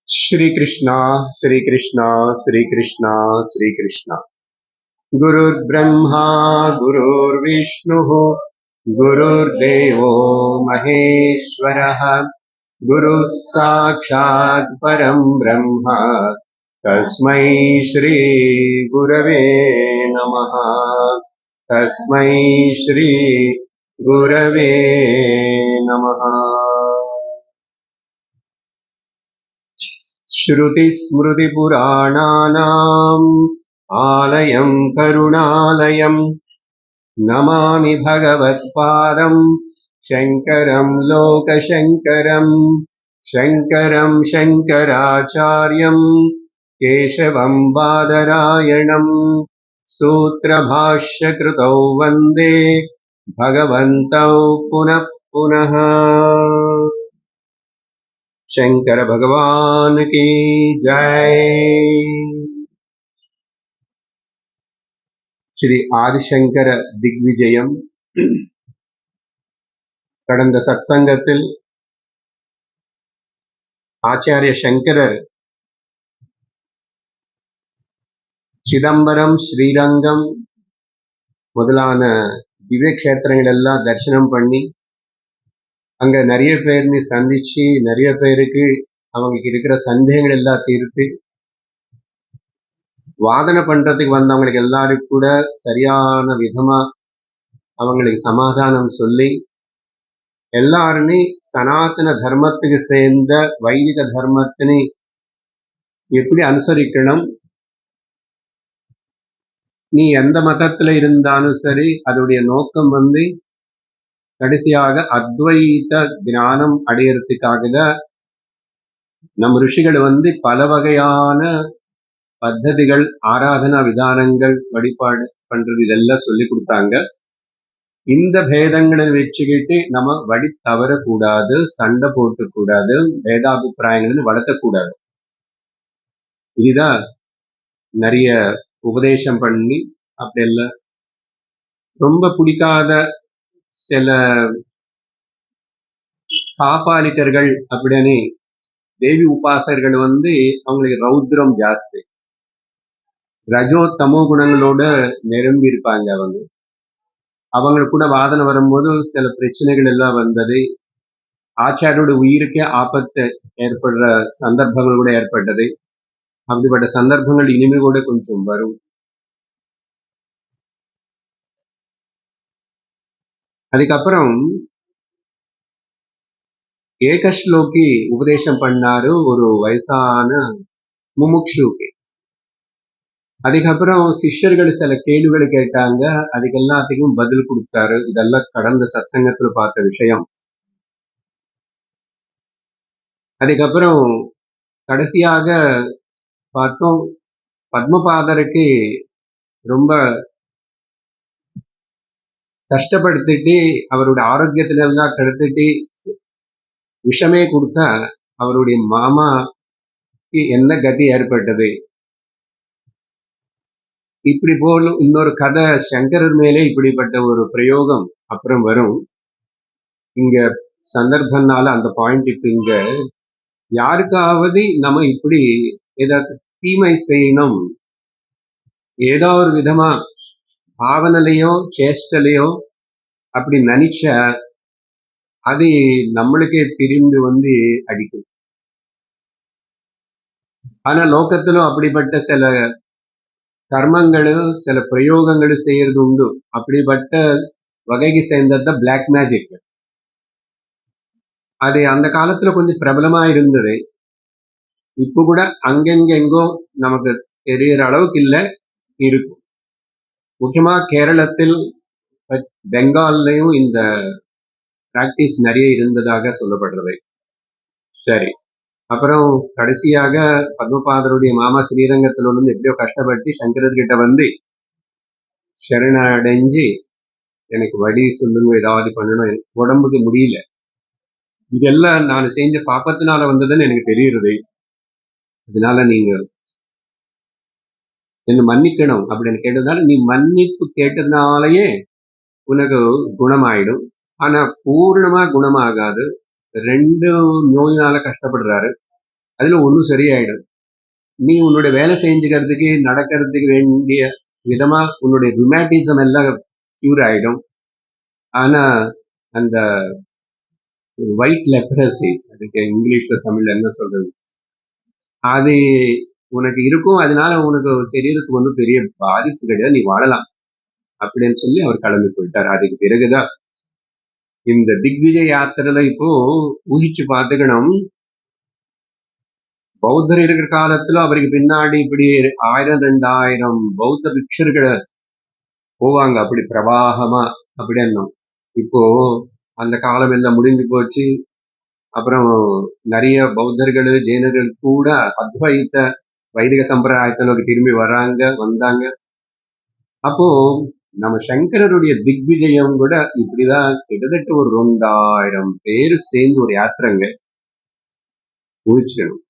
श्री कृष्णा श्री कृष्णा श्री कृष्णा श्री कृष्णा। गुरुर्ब्रह्मा गुरुर्विष्णुः गुरुर्देवो महेश्वरः गुरुः साक्षात् परं ब्रह्म तस्मै श्री गुरवे नमः। तस्मै श्री गुरवे नमः। श्रुतिस्मृतिपुराणानाम् आलयं करुणालयं नमामि भगवत्पादं शङ्करं लोकशङ्करं। शङ्करं शङ्कराचार्यं केशवं बादरायणं सूत्रभाष्यकृतौ वन्दे भगवन्तौ पुनः पुनः। शंकर भगवान की जय। ஸ்ரீ ஆதிசங்கர திக்விஜயம். கடந்த சத்சங்கத்தில் ஆச்சாரிய சங்கரர் சிதம்பரம், ஸ்ரீரங்கம் முதலான திவ்ய கஷேத்திரங்கள் எல்லாம் தரிசனம் பண்ணி அங்க நிறைய பேர்னு சந்திச்சு நிறைய பேருக்கு அவங்களுக்கு இருக்கிற சந்தேகங்கள் எல்லாம் தீர்த்து வாதனை பண்றதுக்கு வந்தவங்களுக்கு எல்லாருக்கும் கூட சரியான விதமா அவங்களுக்கு சமாதானம் சொல்லி எல்லாருமே சனாதன தர்மத்துக்கு சேர்ந்த வைதிக தர்மத்தினை எப்படி அனுசரிக்கணும், நீ எந்த மதத்துல இருந்தாலும் சரி அதோடைய நோக்கம் கடைசியாக அத்வைத ஞானம் அடையறதுக்காக தான் நம் ரிஷிகள் பல வகையான பத்ததிகள், ஆராதனா விதானங்கள், வழிபாடு பண்றது இதெல்லாம் சொல்லி கொடுத்தாங்க. இந்த பேதங்களை வச்சுக்கிட்டு நம்ம வழி தவறக்கூடாது, சண்டை போட்டக்கூடாது, பேதாபிப்பிராயங்கள் வளர்த்தக்கூடாது. இதுதான் நிறைய உபதேசம் பண்ணி அப்படி எல்லாம் ரொம்ப பிடிக்காத சில காப்பாளிக்கர்கள் அப்படின்னு தேவி உபாசகர்கள் அவங்களுக்கு ரௌத்ரம் ஜாஸ்தி, ரஜோ தமோ குணங்களோட நிரம்பி இருப்பாங்க. அவங்க கூட வாதனை வரும்போது சில பிரச்சனைகள் எல்லாம் வந்தது. ஆச்சாரியோட உயிருக்கே ஆபத்து ஏற்படுற சந்தர்ப்பங்கள் கூட ஏற்பட்டது. அப்படிப்பட்ட சந்தர்ப்பங்கள் இனிமே கூட கொஞ்சம் வரும். அதுக்கப்புறம் ஏகஸ்லோகி உபதேசம் பண்ணாரு ஒரு வயசான முமுக்ஷுக்கு. அதுக்கப்புறம் சிஷ்யர்கள் சில கேள்விகளை கேட்டாங்க, அதுக்கு எல்லாத்துக்கும் பதில் கொடுத்தாரு. இதெல்லாம் கடந்த சத்சங்கத்துல பார்த்த விஷயம். அதுக்கப்புறம் கடைசியாக பார்த்தோம், பத்மபாதருக்கு ரொம்ப கஷ்டப்படுத்திட்டு அவருடைய ஆரோக்கியத்துல எல்லாம் கெடுத்துட்டு விஷமே கொடுத்தா அவருடைய மாமாக்கு என்ன கதி ஏற்பட்டது. இப்படி போல் இன்னொரு கதை சங்கரர் மேலே இப்படிப்பட்ட ஒரு பிரயோகம் அப்புறம் வரும். இங்க சந்தர்ப்பனால அந்த பாயிண்ட் இப்ப இங்க யாருக்காவது நம்ம இப்படி ஏதாவது தீமை செய்யணும், ஏதோ ஒரு விதமா பாவனையிலையோ சேஷ்டலையோ அப்படி நினைச்சா அது நம்மளுக்கே திரும்பி அடிக்கும். ஆனா லோகத்திலும் அப்படிப்பட்ட சில கர்மங்களும் சில பிரயோகங்களும் செய்யறது உண்டு. அப்படிப்பட்ட வகைக்கு சேர்ந்தது பிளாக் மேஜிக். அது அந்த காலத்துல கொஞ்சம் பிரபலமா இருந்தது. இப்ப கூட அங்கெங்கெங்கோ நமக்கு தெரியற அளவுக்கு இல்ல இருக்கும். முக்கியமா கேரளத்தில், பெங்கால்லையும் இந்த பிராக்டிஸ் நிறைய இருந்ததாக சொல்லப்படுறது. சரி, அப்புறம் கடைசியாக பத்மபாதருடைய மாமா ஸ்ரீரங்கத்துல எப்படியோ கஷ்டப்பட்டு சங்கரர்கிட்ட சரணடைஞ்சு எனக்கு வழி சொல்லுங்க, ஏதாவது பண்ணணும், எனக்கு உடம்புக்கு முடியல, இதெல்லாம் நான் செஞ்ச பாப்பத்தினால வந்ததுன்னு எனக்கு தெரியுறது, அதனால நீங்க என்ன மன்னிக்கணும் அப்படின்னு கேட்டதுனால, நீ மன்னிப்பு கேட்டதுனாலயே உனக்கு குணமாயிடும். ஆனா பூர்ணமா குணமாகாது. 2 நோயினால கஷ்டப்படுறாரு. அதுல ஒன்றும் சரியாயிடும். நீ உன்னுடைய வேலை செஞ்சுக்கிறதுக்கு நடக்கிறதுக்கு வேண்டிய விதமா உன்னுடைய ருமேட்டிசம் எல்லாம் கியூர் ஆயிடும். ஆனா அந்த ஒயிட் லெப்ரசி, அதுக்கு இங்கிலீஷ்ல தமிழ்ல என்ன சொல்றது, அது உனக்கு இருக்கும். அதனால உனக்கு சரீரத்துக்கு ஒன்றும் பெரிய பாதிப்பு கிடையாது, நீ வாழலாம் அப்படின்னு சொல்லி அவர் கிளம்பி போயிட்டார். அதுக்கு பிறகுதான் இந்த திக்விஜய் யாத்திரையில இப்போ ஊகிச்சு பார்த்துக்கணும். பௌத்தர் இருக்கிற காலத்துல அவருக்கு பின்னாடி இப்படி 1000-2000 பௌத்த பிக்ஷர்கள் போவாங்க அப்படி பிரவாகமா அப்படின்னும். இப்போ அந்த காலம் எல்லாம் முடிஞ்சு போச்சு. அப்புறம் நிறைய பௌத்தர்கள் ஜெயினர்கள் கூட அத்வைத்த வைதிக சம்பிரதாயத்துல திரும்பி வந்தாங்க. அப்போ நம்ம சங்கரருடைய திக்விஜயம் கூட இப்படிதான் கிட்டத்தட்ட ஒரு 2000 பேர் சேர்ந்து ஒரு யாத்திரைங்க ஊழிச்சுக்கணும்.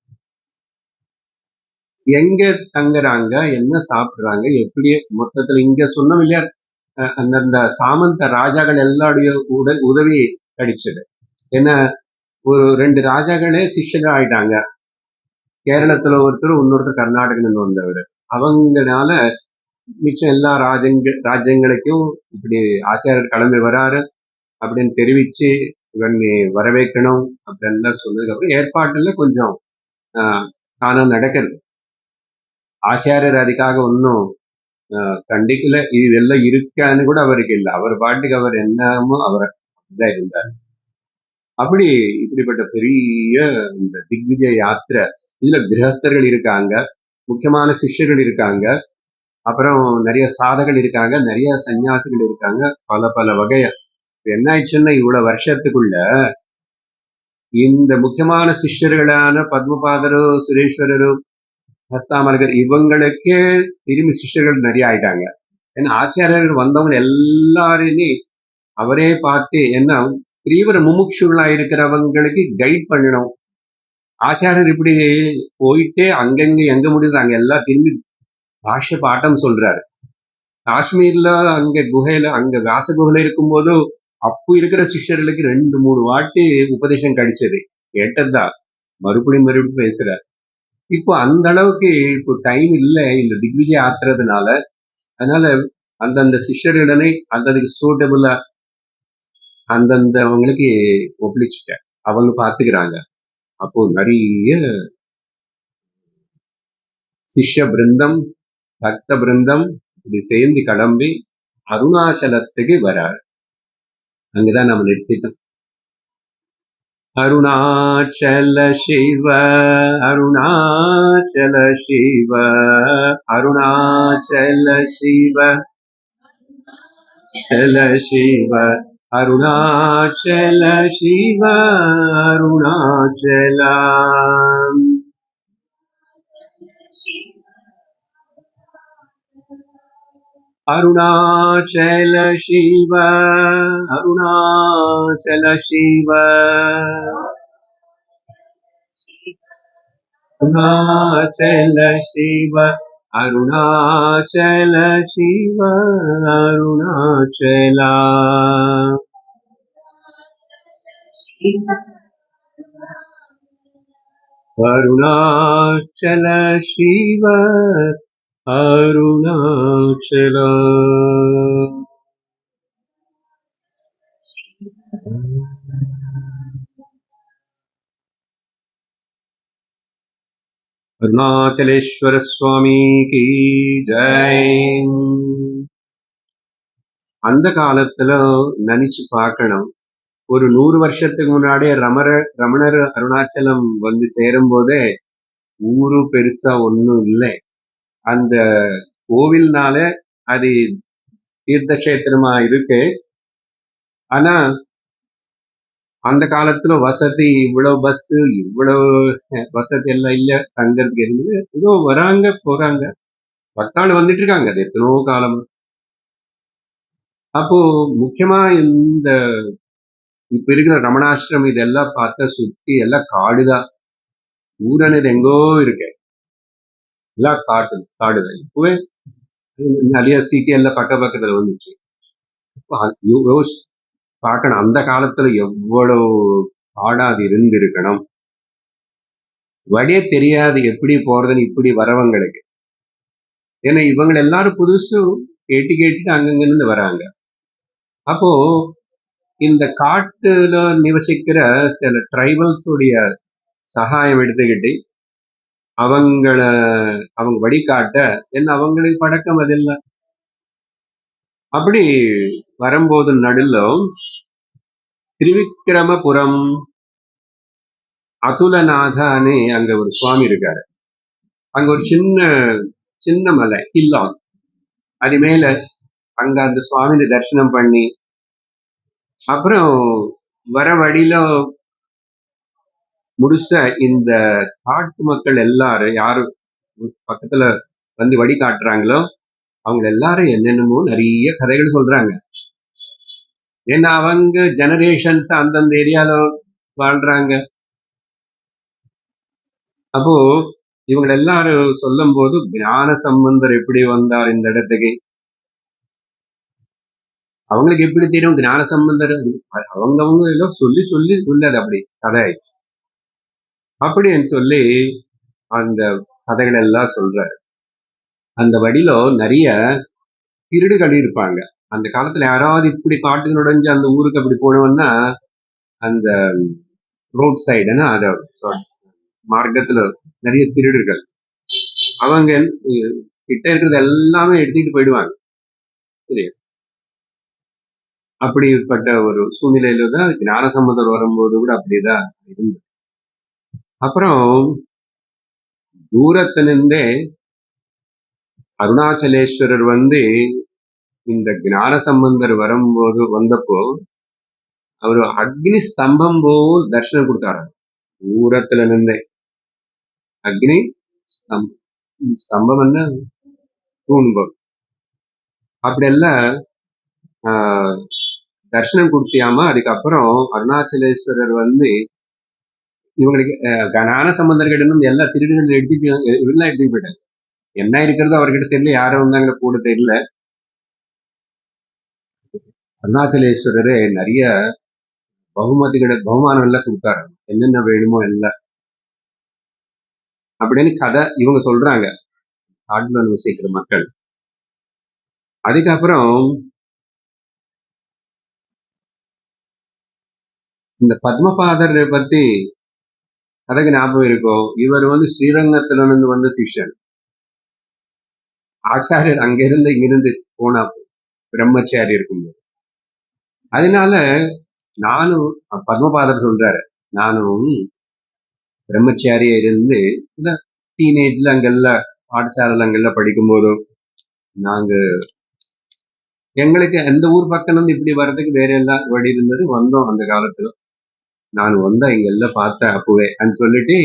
எங்க தங்குறாங்க, என்ன சாப்பிடுறாங்க, எப்படி மொத்தத்துல இங்க சொன்னோம் இல்லையா, அந்தந்த சாமந்த ராஜாக்கள் எல்லாருடைய உதவி கிடைச்சது. ஏன்னா ஒரு 2 ராஜாக்களே சிஷ்யர்கள் ஆயிட்டாங்க. கேரளத்துல ஒருத்தர், இன்னொருத்தர் கர்நாடகில வந்தவர். அவங்கனால மிச்சம் எல்லா ராஜ்யங்களுக்கும் இப்படி ஆச்சாரியர் கிளம்பி வராரு அப்படின்னு தெரிவிச்சு இவனை வரவேற்கணும் அப்படின்னு சொன்னதுக்கு அப்புறம் ஏற்பாட்டுல கொஞ்சம் தானா நடக்கிறது. ஆச்சாரியர் அதுக்காக ஒன்றும் கண்டிக்கல. இதெல்லாம் இருக்கான்னு கூட அவருக்கு இல்லை. அவர் பாட்டுக்கு அவர் என்னமோ அவர் அப்படிதான் இருந்தார். அப்படி இப்படிப்பட்ட பெரிய இந்த திக்விஜய யாத்திரை, இதுல கிரகஸ்தர்கள் இருக்காங்க, முக்கியமான சிஷ்யர்கள் இருக்காங்க, அப்புறம் நிறைய சாதகர்கள் இருக்காங்க, நிறைய சன்னியாசிகள் இருக்காங்க, பல பல வகைய. என்ன ஆயிடுச்சுன்னா இவ்வளவு வருஷத்துக்குள்ள இந்த முக்கியமான சிஷ்யர்களான பத்மபாதரு, சுரேஸ்வரரு, ஹஸ்தாமலகர் இவங்களுக்கே திரும்பி சிஷ்யர்கள் நிறைய ஆயிட்டாங்க. ஏன்னா ஆச்சாரியர்கள் வந்தவங்க எல்லாருமே அவரே பார்த்து என்ன தீவிர முமுட்சுகளா இருக்கிறவங்களுக்கு கைட் பண்ணணும். ஆச்சாரியர் இப்படி போயிட்டே அங்கங்க எங்க முடியுது அங்க எல்லாம் திரும்பி பாஷ்ய பாட்டம் சொல்றாரு. காஷ்மீர்ல அங்க குகையில, அங்க வியாச குகையில இருக்கும்போது அப்போ இருக்கிற சிஷ்யர்களுக்கு 2-3 வாட்டி உபதேசம் கிடைச்சது, கேட்டதுதான். மறுபடியும் பேசுறாரு. இப்போ அந்த அளவுக்கு இப்போ டைம் இல்லை இந்த திக்விஜய் ஆத்துறதுனால. அதனால அந்தந்த சிஷ்யர்களிடனே அந்ததுக்கு சூட்டபுளா அந்தந்த அவங்களுக்கு ஒப்பளிச்சுட்டேன், அவங்க பார்த்துக்கிறாங்க. அப்போ நிறைய சிஷ்ய பிருந்தம், பக்த பிருந்தம் இப்படி சேர்ந்து கிளம்பி அருணாச்சலத்துக்கு வராரு. அங்கதான் நம்ம நிறுத்திட்டோம். அருணாச்சல சிவ அருணாச்சல சிவ அருணாச்சல சிவ சல சிவ அருணாச்சல சிவ அருணாச்சல அருணாச்சல சிவ அருணாச்சல சிவ அருணாச்சல சிவ அருணாச்சல சிவ அருணாச்சல அருணாச்சல சிவ அருணாச்சல. அருணாச்சலேஸ்வர சுவாமி கி ஜெய். அந்த காலத்துல நினைச்சு பார்க்கணும், ஒரு 100 வருஷத்துக்கு முன்னாடியே ரமணர் அருணாச்சலம் வந்து சேரும் போதே ஊரு பெருசா ஒன்னும் இல்லை. அந்த கோவில்னால அது தீர்த்த கஷேத்திரமா இருக்கு. ஆனா அந்த காலத்துல வசதி, இவ்வளவு பஸ், இவ்வளவு வசதி எல்லாம் இல்ல, தங்கறதுக்கு இருந்தது. ஏதோ வராங்க போறாங்க, பத்தாண்டு வந்துட்டு இருக்காங்க, அது எத்தனோ காலம். அப்போ முக்கியமா இந்த இப்ப இருக்கிற ரமணாசிரமம் இதெல்லாம் பார்த்தா சுத்தி எல்லாம் காடுதான். ஊரனது எங்கோ இருக்கு, எல்லாம் காடுதான். இப்பவே நிறைய சிட்டி எல்லாம் பக்கத்துல வந்துச்சு. பார்க்கணும் அந்த காலத்துல எவ்வளவு காடா அது இருந்திருக்கணும். வழியே தெரியாது எப்படி போறதுன்னு இப்படி வரவங்களுக்கு. ஏன்னா இவங்க எல்லாரும் புதுசும் கேட்டு கேட்டுட்டு அங்கங்கிருந்து வராங்க. அப்போ இந்த காட்டுல நிவசிக்கிற சில ட்ரைபல்ஸ் உடைய சகாயம் எடுத்துக்கிட்டு அவங்கள அவங்க வழிகாட்ட என்ன அவங்களுக்கு பழக்கம் அதில்லை. அப்படி வரும்போது நடுல திரிவிக்ரமபுரம் அதுலநாதான்னு அங்க ஒரு சுவாமி இருக்காரு. அங்க ஒரு சின்ன சின்ன மலை ஹில்லான், அது மேல அங்க அந்த சுவாமியை தரிசனம் பண்ணி அப்புறம் வர வழியில முடிச்ச இந்த காட்டு மக்கள் எல்லாரும் யாரு பக்கத்துல வந்து வழி காட்டுறாங்களோ அவங்க எல்லாரும் என்னென்னமோ நிறைய கதைகள் சொல்றாங்க. ஏன்னா அவங்க ஜெனரேஷன்ஸ் அந்தந்த ஏரியால வாழ்றாங்க. அப்போ இவங்க எல்லாரும் சொல்லும் போது ஞான சம்பந்தர் எப்படி வந்தார் இந்த இடத்துக்கு, அவங்களுக்கு எப்படி தெரியும் ஞான சம்பந்தர், அவங்கவுங்க எல்லாம் சொல்லி சொல்லி உள்ளது அப்படி கதை ஆயிடுச்சு. அப்படின்னு சொல்லி அந்த கதைகள் எல்லாம் சொல்றாரு. அந்த வழியில நிறைய திருடுகள் இருப்பாங்க. அந்த காலத்துல யாராவது இப்படி காட்டுக்கு நுழைஞ்சு அந்த ஊருக்கு அப்படி போனோம்னா அந்த ரோட் சைடுன்னா அத மார்க்கத்துல நிறைய திருடுகள் அவங்க கிட்ட இருக்கிறது எல்லாமே எடுத்துக்கிட்டு போயிடுவாங்க. சரியா? அப்படிப்பட்ட ஒரு சூழ்நிலையில தான் ஞானசம்பந்தர் வரும்போது கூட அப்படிதான் இருந்தது. அப்புறம் தூரத்திலிருந்தே அருணாச்சலேஸ்வரர் வந்து இந்த ஞான சம்பந்தர் வரும்போது வந்தப்போ அவர் அக்னி ஸ்தம்பம் போல் தரிசனம் கொடுத்தாரு. தூரத்துல நின்றே அக்னி ஸ்தம்பம் என்ன தூண்பம் அப்படியெல்லாம் தரிசனம் கொடுத்தியாம. அதுக்கப்புறம் அருணாச்சலேஸ்வரர் வந்து இவங்களுக்கு ஞான சம்பந்தர்கிட்ட இருந்து எல்லா திருடுகள் எடுத்துட்டு போயிட்டாங்க. என்ன இருக்கிறதோ அவர்கிட்ட தெரியல, யாரும் வந்தாங்க கூட தெரியல. அருணாச்சலேஸ்வரரு நிறைய பகுமானம் எல்லாம் கொடுத்தாரு, என்னென்ன வேணுமோ எல்லாம் அப்படின்னு கதை இவங்க சொல்றாங்க காட்டுல வசிக்கிற மக்கள். அதுக்கப்புறம் இந்த பத்மபாதர் பத்தி கதைக்கு ஞாபகம் இருக்கும். இவர் வந்து ஸ்ரீரங்கத்துல இருந்து வந்த சிஷ்யன். ஆச்சாரியர் அங்கிருந்து இங்கிருந்து போனா பிரம்மச்சாரி இருக்கும்போது. அதனால நானும் பத்மபாதர் சொல்றாரு, நானும் பிரம்மச்சாரியா இருந்து டீனேஜ்ல அங்கெல்லாம் பாடசாலைல அங்கெல்லாம் படிக்கும் போதும் நாங்க எங்களுக்கு எந்த ஊர் பக்கம் இருந்து இப்படி வர்றதுக்கு வேற எல்லாம் வழி இருந்தது, வந்தோம் அந்த காலத்துல. நான் வந்தா இங்க எல்லாம் பார்த்தேன் அப்பவே சொல்லிட்டு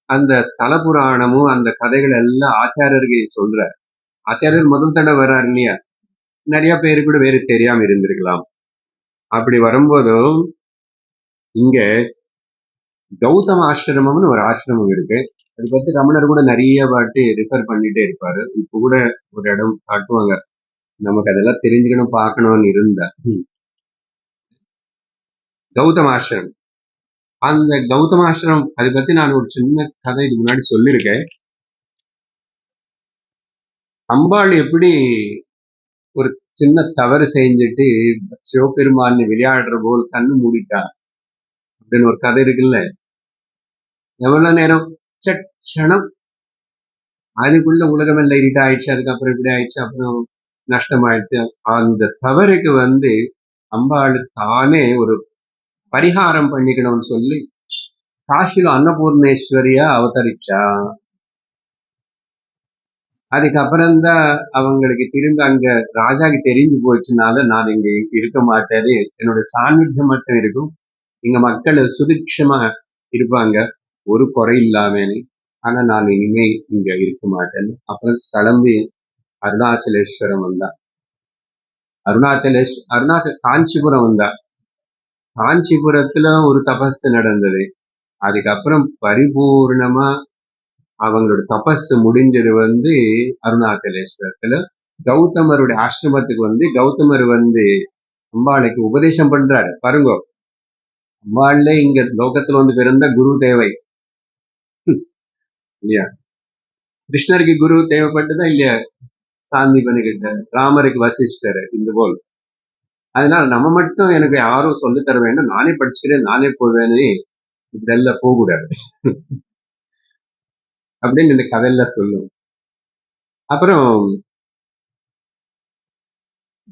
அந்த ஸ்தல புராணமும் அந்த கதைகள் எல்லாம் ஆச்சாரியருக்கு சொல்ற. ஆச்சாரியர் முதல் தடவை வர்றாரு இல்லையா, நிறைய பேரு கூட வேறு தெரியாம இருந்திருக்கலாம். அப்படி வரும்போதும் இங்க கௌதம ஆசிரமம்னு ஒரு ஆசிரமம் இருக்கு. அதை பத்தி ரமணர் கூட நிறைய வாட்டி ரிஃபர் பண்ணிட்டே இருப்பாரு. இப்ப கூட ஒரு இடம் காட்டுவாங்க, நமக்கு அதெல்லாம் தெரிஞ்சுக்கணும் பார்க்கணும்னு இருந்தா. கௌதம ஆசிரமம், அந்த கௌதம ஆசிரமம் அதை பத்தி நான் ஒரு சின்ன கதை இதுக்கு முன்னாடி சொல்லியிருக்கேன். அம்பாள் எப்படி ஒரு சின்ன தவறு செஞ்சுட்டு சிவபெருமான் விளையாடுற போல் கண்ணு மூடிட்டா அப்படின்னு ஒரு கதை இருக்குல்ல. எவ்வளவு நேரம் சட்சணம் அதுக்குள்ள உலகம் எல்லாம் இருட்டா ஆயிடுச்சு, அதுக்கப்புறம் இப்படி ஆயிடுச்சு, அப்புறம் நஷ்டமாயிடுச்சு. அந்த தவறுக்கு வந்து அம்பாள் தானே ஒரு பரிகாரம் பண்ணிக்கணும்னு சொல்லி காசில அன்னபூர்ணேஸ்வரியா அவதரிச்சா. அதுக்கப்புறம்தான் அவங்களுக்கு திரும்ப அங்க ராஜாக்கு தெரிஞ்சு போச்சுனால நான் இங்க இருக்க மாட்டாரு, என்னோட சாநித்தியம் மட்டும் இருக்கும், இங்க மக்கள் சுபிக்ஷமா இருப்பாங்க ஒரு குறை இல்லாமனு, ஆனா நான் இனிமே இங்க இருக்க மாட்டேன்னு அப்புறம் கிளம்பி அருணாச்சலேஸ்வரம் வந்தா. காஞ்சிபுரம் வந்தா. காஞ்சிபுரத்துல ஒரு தபஸ் நடந்தது. அதுக்கப்புறம் பரிபூர்ணமா அவங்களோட தபஸ் முடிஞ்சது வந்து அருணாச்சலேஸ்வரத்துல. கௌதமருடைய ஆசிரமத்துக்கு வந்து கௌதமர் வந்து அம்பாளுக்கு உபதேசம் பண்றாரு. பாருங்க, அம்பாள்ல இங்க லோகத்துல வந்து பிறந்த குரு தேவை. இல்லையா? கிருஷ்ணருக்கு குரு தேவைப்பட்டதா இல்லையா? சாந்திபனி கிட்ட, ராமருக்கு வசிஷ்டர், இந்த போல். அதனால நம்ம மட்டும் எனக்கு யாரும் சொல்லித் தர வேண்டாம், நானே படிச்சுக்கிறேன், நானே போவேன்னு இப்படியெல்லாம் போகக்கூடாது அப்படின்னு இந்த கதையெல்லாம் சொல்லும். அப்புறம்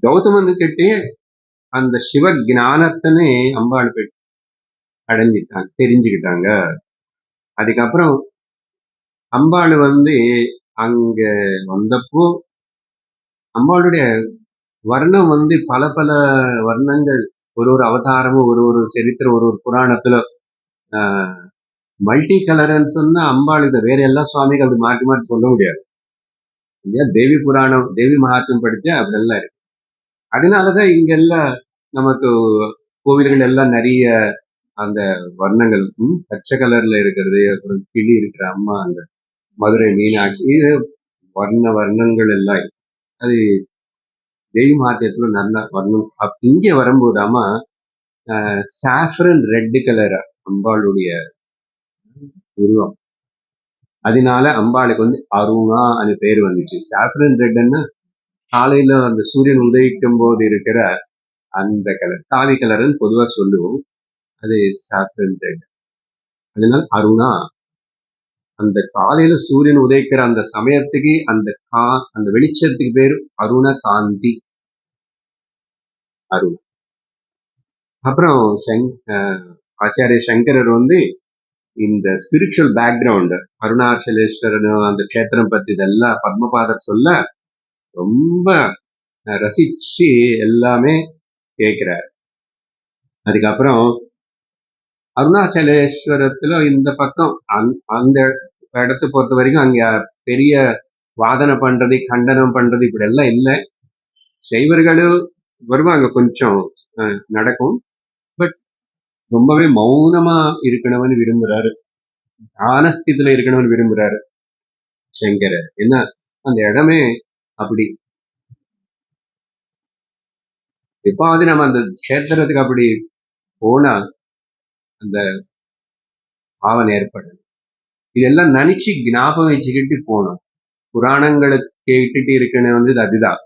கௌதமனுக்கிட்டே அந்த சிவ ஞானத்தினே அம்பாள் அடைஞ்சிட்டாங்க, தெரிஞ்சுக்கிட்டாங்க. அதுக்கப்புறம் அம்பாள் அங்க வந்தப்போ அம்பாளுடைய வர்ணம் பல பல வர்ணங்கள், ஒரு ஒரு அவதாரமும் ஒரு ஒரு சரித்திரம், ஒரு ஒரு புராணத்துல மல்டி கலர்ன்னு சொன்னா அம்பாள் இதை வேற எல்லா சுவாமிகள் அப்படி மாற்றி மாற்றி சொல்ல முடியாது இல்லையா? தேவி புராணம், தேவி மகாத்மியம் படிச்சா அப்படியெல்லாம் இருக்கு. அதனாலதான் இங்கெல்லாம் நமக்கு கோவில்கள் எல்லாம் நிறைய அந்த வர்ணங்கள், பச்சை கலர்ல இருக்கிறது, அப்புறம் கிளி இருக்கிற அம்மா, அந்த மதுரை மீனாட்சி, இது வர்ணங்கள் எல்லாம் இருக்கு. அது தேவி மகாத்மியத்துல நல்ல வர்ணம். இங்கே வரும்போது அம்மா சாஃப்ரன் ரெட் கலர் அம்பாளுடைய உருவம். அதனால அம்பாளுக்கு அருணா அந்த பேர் வந்துச்சு. சாஃப்ரன் ரெட்ன்னா காலையில அந்த சூரியன் உதயிக்கும் போது இருக்கிற அந்த கலர், காவி கலர்னு பொதுவா சொல்லுவோம். அது சாஃப்ரன் ரெட். அதனால அருணா, அந்த காலையில சூரியன் உதயிக்கிற அந்த சமயத்துக்கு அந்த வெளிச்சத்துக்கு பேரு அருண காந்தி, அருண். அப்புறம் ஆச்சாரிய சங்கரர் இந்த ஸ்பிரிச்சுவல் பேக்ரவுண்ட், அருணாச்சலேஸ்வரன் அந்த கஷேத்திரம் பத்தி இதெல்லாம் பத்மபாதர் சொல்ல ரொம்ப ரசிச்சு எல்லாமே கேட்கிறார். அதுக்கப்புறம் அருணாச்சலேஸ்வரத்துல இந்த பக்கம் அந்த இடத்தை பொறுத்த வரைக்கும் அங்க பெரிய வாதனை பண்றது, கண்டனம் பண்றது இப்படி எல்லாம் இல்லை. சைவர்களும் வருவாங்க, கொஞ்சம் நடக்கும். பட் ரொம்பவே மௌனமா இருக்கணும்னு விரும்புறாரு, ஆனஸ்தியத்துல இருக்கணும்னு விரும்புறாரு சங்கரர். ஏன்னா அந்த இடமே அப்படி. எப்பாவது நம்ம அந்த கஷேத்திரத்துக்கு அப்படி போனா அந்த பாவனை ஏற்படும். இதெல்லாம் நினைச்சு ஞாபகம் வச்சுக்கிட்டு போகணும். புராணங்களை கேட்டுட்டு இருக்கணும் அதுதான்.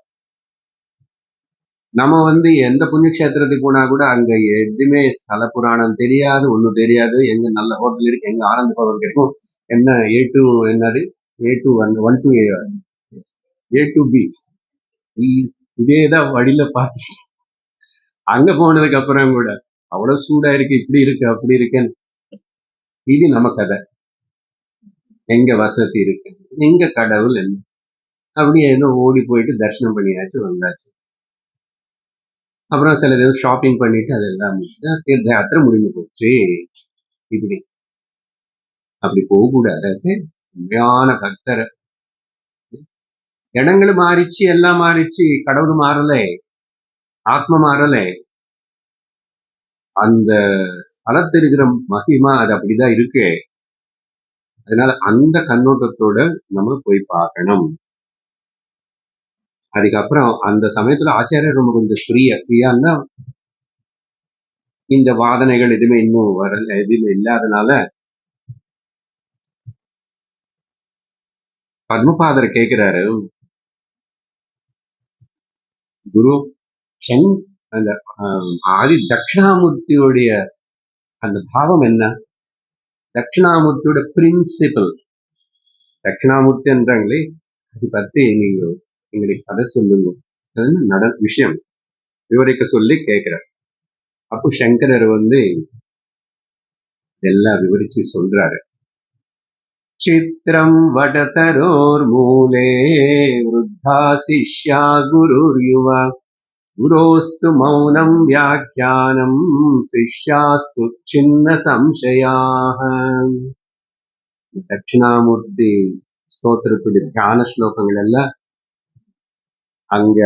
நம்ம எந்த புண்ணியக்ஷேத்திரத்துக்கு போனா கூட அங்க எதுவுமே ஸ்தல புராணம் தெரியாது, ஒண்ணும் தெரியாது. எங்க நல்ல ஹோட்டல் இருக்கு, எங்க ஆனந்த பவன் கிடைக்கும், என்ன A2 என்னது A21 1 to A2B, இதேதான் வழியில பார்த்து அங்க போனதுக்கு அப்புறம் கூட அவ்வளவு சூடா இருக்கு, இப்படி இருக்கு, அப்படி இருக்குன்னு. இது நம்ம கதை. எங்க வசதி இருக்கு, எங்க கடவுள் என்ன, அப்படி ஏதோ ஓடி போயிட்டு தரிசனம் பண்ணியாச்சு, வந்தாச்சு. அப்புறம் சில பேர் ஷாப்பிங் பண்ணிட்டு அதெல்லாம் முடிச்சுட்டு தீர்த்த யாத்திரை முடிஞ்சு போச்சு. இப்படி அப்படி போகக்கூடாது. உண்மையான பக்தர். இடங்களும் மாறிச்சு, எல்லாம் மாறிச்சு, கடவுள் மாறல, ஆத்ம மாறல. அந்த ஸ்தலத்தில் இருக்கிற மகிமா அது அப்படிதான் இருக்கு. அதனால அந்த கண்ணோட்டத்தோட நம்ம போய் பார்க்கணும். அதுக்கப்புறம் அந்த சமயத்துல ஆச்சாரியர் ரொம்ப கொஞ்சம் ஃப்ரீயான்னா இந்த வாதனைகள் எதுவுமே இன்னும் வரல, எதுவுமே இல்லாதனால பத்மபாதர் கேட்கிறாரு, குரு அந்த ஆதி தட்சிணாமூர்த்தியோடைய அந்த பாவம் என்ன, தட்சிணாமூர்த்தியோட பிரின்சிபல், தட்சிணாமூர்த்தி என்றாங்களே அது பத்தி நீங்க எங்களுக்கு கதை சொல்லுங்க, விஷயம் விவரிக்க சொல்லி கேட்கிறார். அப்போ சங்கரர் எல்லாம் விவரிச்சு சொல்றாரு. சித்திரம் வடதரோர் மூலே விருத்தா சிஷ்யா குருர் யுவா குரோஸ்து மௌனம் வியாக்கியானம் சிஷ்யாஸ்து சின்ன சம்சயாக. தட்சிணாமூர்த்தி ஸ்தோத்திரத்துடைய தியான ஸ்லோகங்கள் எல்லாம் அங்க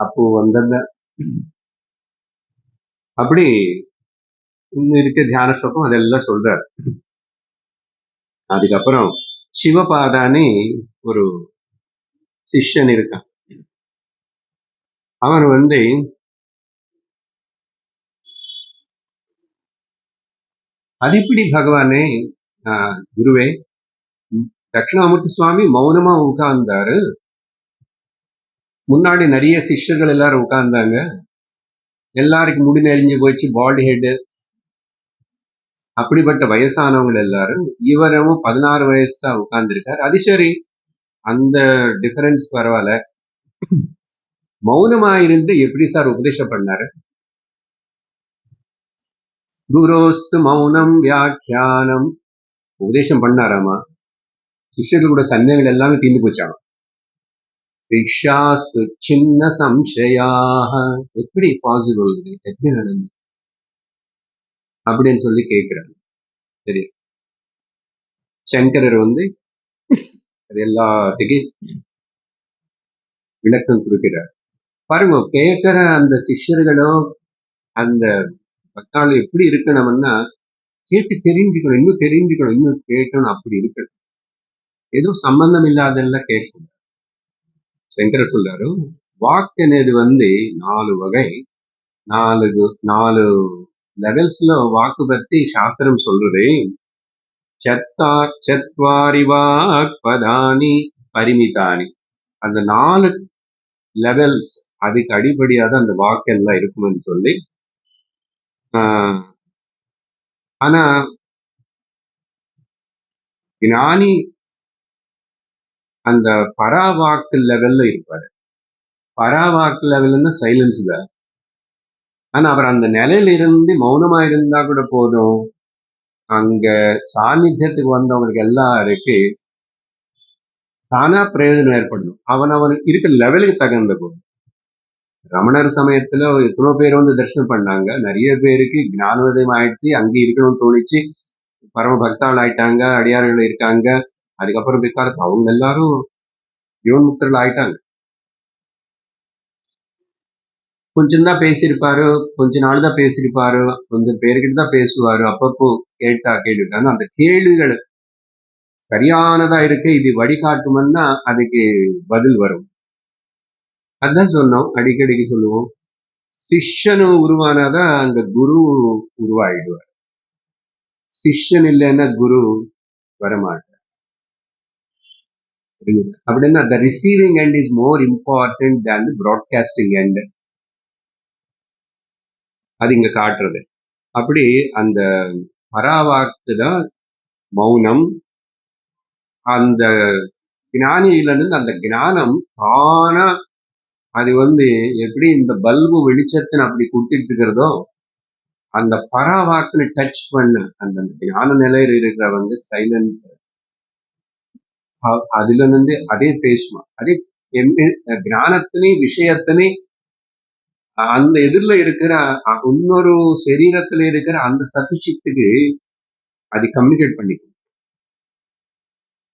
அப்போ வந்தத அப்படி இன்னும் இருக்க தியான ஸ்லோகம் அதெல்லாம் சொல்றாரு. அதுக்கப்புறம் சிவபாதானே ஒரு சிஷ்யன் இருக்கான். அவன் அது எப்படி பகவானே, குருவே, தட்சிணாமூர்த்தி சுவாமி மௌனமா உட்கார்ந்தாரு. முன்னாடி நிறைய சிஷ்யர்கள் எல்லாரும் உட்கார்ந்தாங்க. எல்லாருக்கும் முடி நெறிஞ்சு போச்சு, பால்ட் ஹெட். அப்படிப்பட்ட வயசானவங்க எல்லாரும், இவரும் 16 வயசா உட்கார்ந்துருக்காரு. அது சரி, அந்த டிஃபரன்ஸ் பரவாயில்ல. மௌனமா இருந்து எப்படி சார் உபதேசம் பண்ணாரு? குரோஸ்து மௌனம் வியாக்கியானம் உபதேசம் பண்ணாராமா? சிஷ்யர்கள் கூட சந்தேகங்கள் எல்லாமே தீர்ந்து போச்சாங்க. சிக்ஷாஸ்து சின்ன சம்சயாக, எப்படி பாசிபிள், எப்படி நடந்து அப்படின்னு சொல்லி கேட்கிறாரு. சரி, சங்கரர் வந்து அது எல்லாத்துக்கும் விளக்கம் கொடுக்கிறார். பாருங்க, கேட்கிற அந்த சிஷ்யர்களோ அந்த பக்தாள் எப்படி இருக்கணும்னா, கேட்டு தெரிஞ்சுக்கணும், இன்னும் தெரிஞ்சுக்கணும், இன்னும் கேட்கணும், அப்படி இருக்கணும். ஏதோ சம்பந்தம் இல்லாதெல்லாம் கேட்கணும். சங்கரர் சொல்றாரு, வாக்கு అనేది வந்து 4 வகை, 4 லெவல்ஸ்ல வாக்கு பத்தி சாஸ்திரம் சொல்றது. சத்வாரி வாக் பதானி பரிமிதானி, அந்த 4 லெவல்ஸ், அதுக்கு அடிப்படையாக அந்த வாக்கெல்லாம் இருக்கும்னு சொல்லி. ஆனா ஞானி அந்த பராவாக்கு லெவல்ல இருப்பாரு. பராவாக்கு லெவல்னா சைலன்ஸ் தான். ஆனா அவர் அந்த நிலையில இருந்து மௌனமா இருந்தா கூட போதும், அங்க சாநித்தியத்துக்கு வந்தவங்களுக்கு எல்லாருக்கு தானா பிரயோஜனம் ஏற்படணும். அவனுக்கு இருக்கிற லெவலுக்கு தகுந்த போது. ரமணர் சமயத்துல எத்தனோ பேர் வந்து தரிசனம் பண்ணாங்க. நிறைய பேருக்கு ஞானோதயம் ஆயிடுச்சு, அங்கே இருக்கணும்னு தோணிச்சு, பரம பக்தாள் ஆயிட்டாங்க, அடியார்கள் இருக்காங்க. அதுக்கப்புறம் பிற்காலத்து அவங்க எல்லாரும் ஜீவன்முக்தர்கள் ஆயிட்டாங்க. கொஞ்சம் தான் பேசியிருப்பாரு, கொஞ்ச நாள் தான் பேசியிருப்பாரு, கொஞ்சம் பேர்கிட்ட தான் பேசுவாரு, அப்பப்போ கேட்டுட்டாங்க. அந்த கேள்விகள் சரியானதா இருக்கு, இது வழிகாட்டும்னா அதுக்கு பதில் வரும். அதான் சொன்னோம், அடிக்கடிக்கு சொல்லுவோம், சிஷ்யனு உருவானாதான் அந்த குரு உருவாயிடுவார். சிஷ்யன் இல்லைன்னா குரு வரமாட்டார். அப்படின்னா the receiving end is more important than the broadcasting end. அது இங்க காட்டுறது. அப்படி அந்த பராவாக்கு தான் மௌனம். அந்த ஞானியிலிருந்து அந்த ஞானம் தானா அது வந்து எப்படி இந்த பல்பு வெளிச்சத்தின் அப்படி கொடுத்துட்டு இருக்கிறதோ, அந்த பராவாக்குன்னு டச் பண்ண அந்த ஞான நிலையில் இருக்கிற வந்து சைலன்ஸ், அதுல இருந்து அதே பேசுமா, அதே ஞானத்தினே விஷயத்தினே அந்த எதிரில இருக்கிற இன்னொரு சரீரத்துல இருக்கிற அந்த சத்திசக்திக்கு அது கம்யூனிகேட் பண்ணிக்கும்.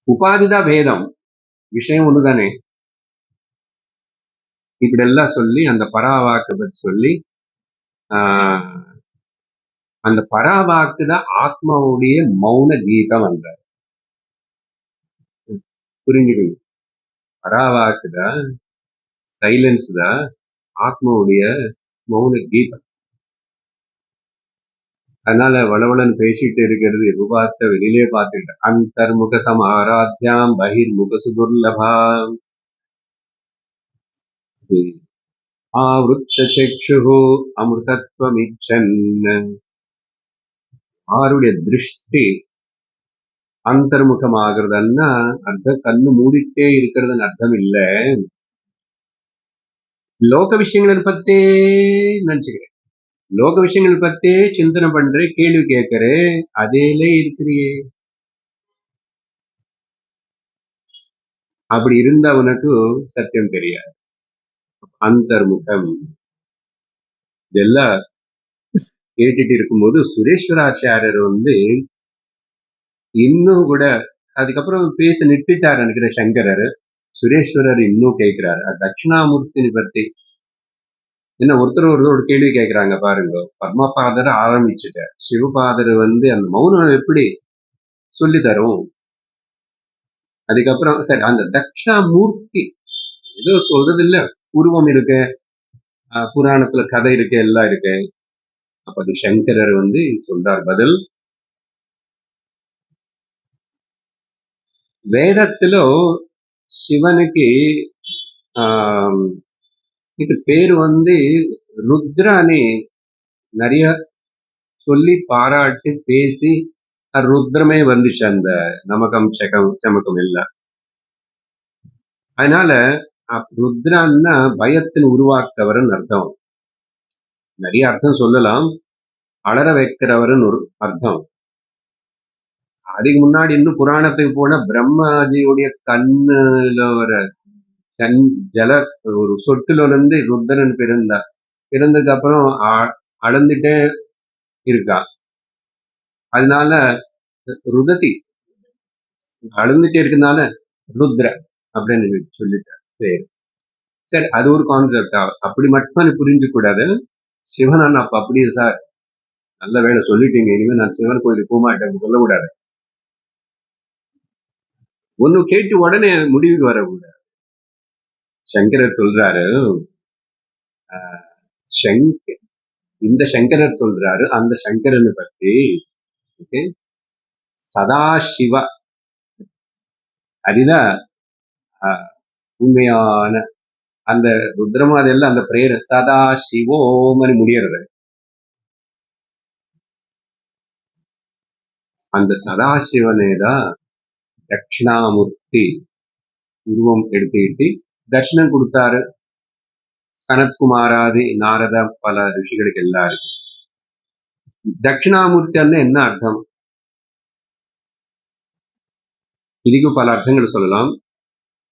உபாதிதான் பேதம், விஷயம் ஒண்ணுதானே. இப்படி எல்லாம் சொல்லி அந்த பராவாக்கு பத்தி சொல்லி, அந்த பராவாக்கு தான் ஆத்மாவுடைய மௌன கீதம் என்றார். புரிஞ்சுக்கணும், பராவாக்கு தான் சைலன்ஸ் தான் ஆத்மாவுடைய மௌன கீதம். அதனால வளவளன்னு பேசிட்டு இருக்கிறது எப்ப பார்த்த வெளியிலே பார்த்துட்டு, அந்தர்முக சமாராத்யாம் பகிர்முக சுதுர்லபாம் ஆவృத்த சக்ஷு அமிர்தத்வமிச்சன். யாருடைய திருஷ்டி அந்தர்முகமாகிறதுன்னா அர்த்தம் கண்ணு மூடிட்டே இருக்கிறதுன்னு அர்த்தம் இல்ல. லோக விஷயங்களை பத்தே நினைச்சுக்கிறேன், லோக விஷயங்கள் பத்தே சிந்தனை பண்றேன், கேள்வி கேட்கிறேன், அதேல இருக்கிறியே. அப்படி இருந்தா உனக்கு சத்தியம் தெரியாது. அந்தர்முகம் இதெல்லாம் கேட்டுட்டு இருக்கும்போது சுரேஸ்வராச்சாரியர் வந்து இன்னும் கூட அதுக்கப்புறம் பேச நிறுத்திட்டார் நினைக்கிற சங்கரர். சுரேஸ்வரர் இன்னும் கேட்கிறாரு தட்சிணாமூர்த்தி பத்தி. என்ன ஒருத்தர் ஒரு கேள்வி கேட்கிறாங்க பாருங்க. பத்மபாதர் ஆரம்பிச்சுட்டார், சிவபாதர் வந்து அந்த மௌனம் எப்படி சொல்லி தரும். அதுக்கப்புறம் சரி, அந்த தட்சிணாமூர்த்தி ஏதோ சொல்றது இல்ல, உருவம் இருக்கு, புராணத்துல கதை இருக்கு, எல்லாம் இருக்கு. அப்ப அது சங்கரர் வந்து சொல்றார் பதில். వేదత్తులో శివనికి இது பேரு ருத்ர అని நிறைய சொல்லி பாராட்டி பேசி ருத்ரமே வந்துச்சு அந்த நமகம் சமகம் எல்லாம். அதனால ருத்ரான்னா பயத்தின் உருவாக்கவர்னு அர்த்தம். நிறைய அர்த்தம் சொல்லலாம். அலற வைக்கிறவர்னு ஒரு அர்த்தம். அதுக்கு முன்னாடி இன்னும் புராணத்துக்கு போன பிரம்மாஜியுடைய கண்ணுல வர ஜல ஒரு சொட்டுல இருந்து ருத்ரன் பிறந்தார். பிறந்ததுக்கு அப்புறம் அளந்துட்டே இருக்கா. அதனால ருததி அளந்துட்டே இருக்கனால ருத்ர அப்படின்னு சொல்லிட்டார் பேர். சரி, அது ஒரு கான்செப்டா அப்படி மட்டும் புரிஞ்சு கூடாது. சிவன் அப்ப அப்படியே சார் நல்ல வேலை சொல்லிட்டீங்க, இனிமே நான் சிவன் கோயிலுக்கு போக மாட்டேன் அப்படி சொல்லக்கூடாது. ஒன்னு கேட்டு உடனே முடிவுக்கு வரக்கூடாது. சங்கரர் சொல்றாரு, இந்த சங்கரர் சொல்றாரு அந்த சங்கரனை பத்தி, சதாசிவ அதுதான் உண்மையான அந்த ருத்ரமாதெல்லாம் அந்த பிரேயர் சதா சிவோமனு முடியறது. அந்த சதாசிவனே தான் தட்சிணாமூர்த்தி உருவம் எடுத்துக்கிட்டு தட்சிணம் கொடுத்தாரு சனத்குமாராதி நாரத பல ரிஷிகளுக்கு எல்லாருக்கும். தட்சிணாமூர்த்தி என்ன அர்த்தம்? இதுக்கு பல அர்த்தங்கள் சொல்லலாம்.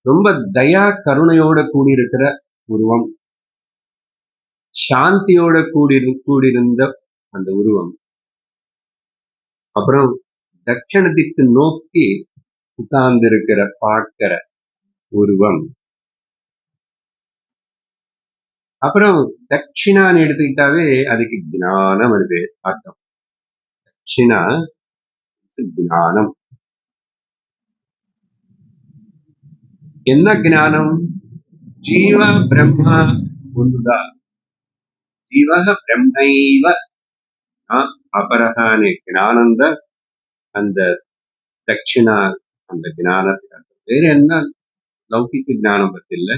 ரொம்ப தயா கருணையோட கூடியிருக்கிற உருவம், சாந்தியோட கூடியிருந்த அந்த உருவம், அப்புறம் தட்சணத்துக்கு நோக்கி உட்கார்ந்து இருக்கிற பார்க்கிற உருவம், அப்புறம் தட்சிணான்னு எடுத்துக்கிட்டாவே அதுக்கு ஞானம் அது அர்த்தம். தட்சிணா ஞானம். என்ன ஞானம்? ஜீவ பிரம்மா ஒன்றுதான். ஜீவக பிரம்மைவ அபரகானே ஞானந்த அந்த தட்சிணா அந்த ஞானத்துக்கு வேற என்ன லௌகிக்க ஞானம் பத்தி இல்லை.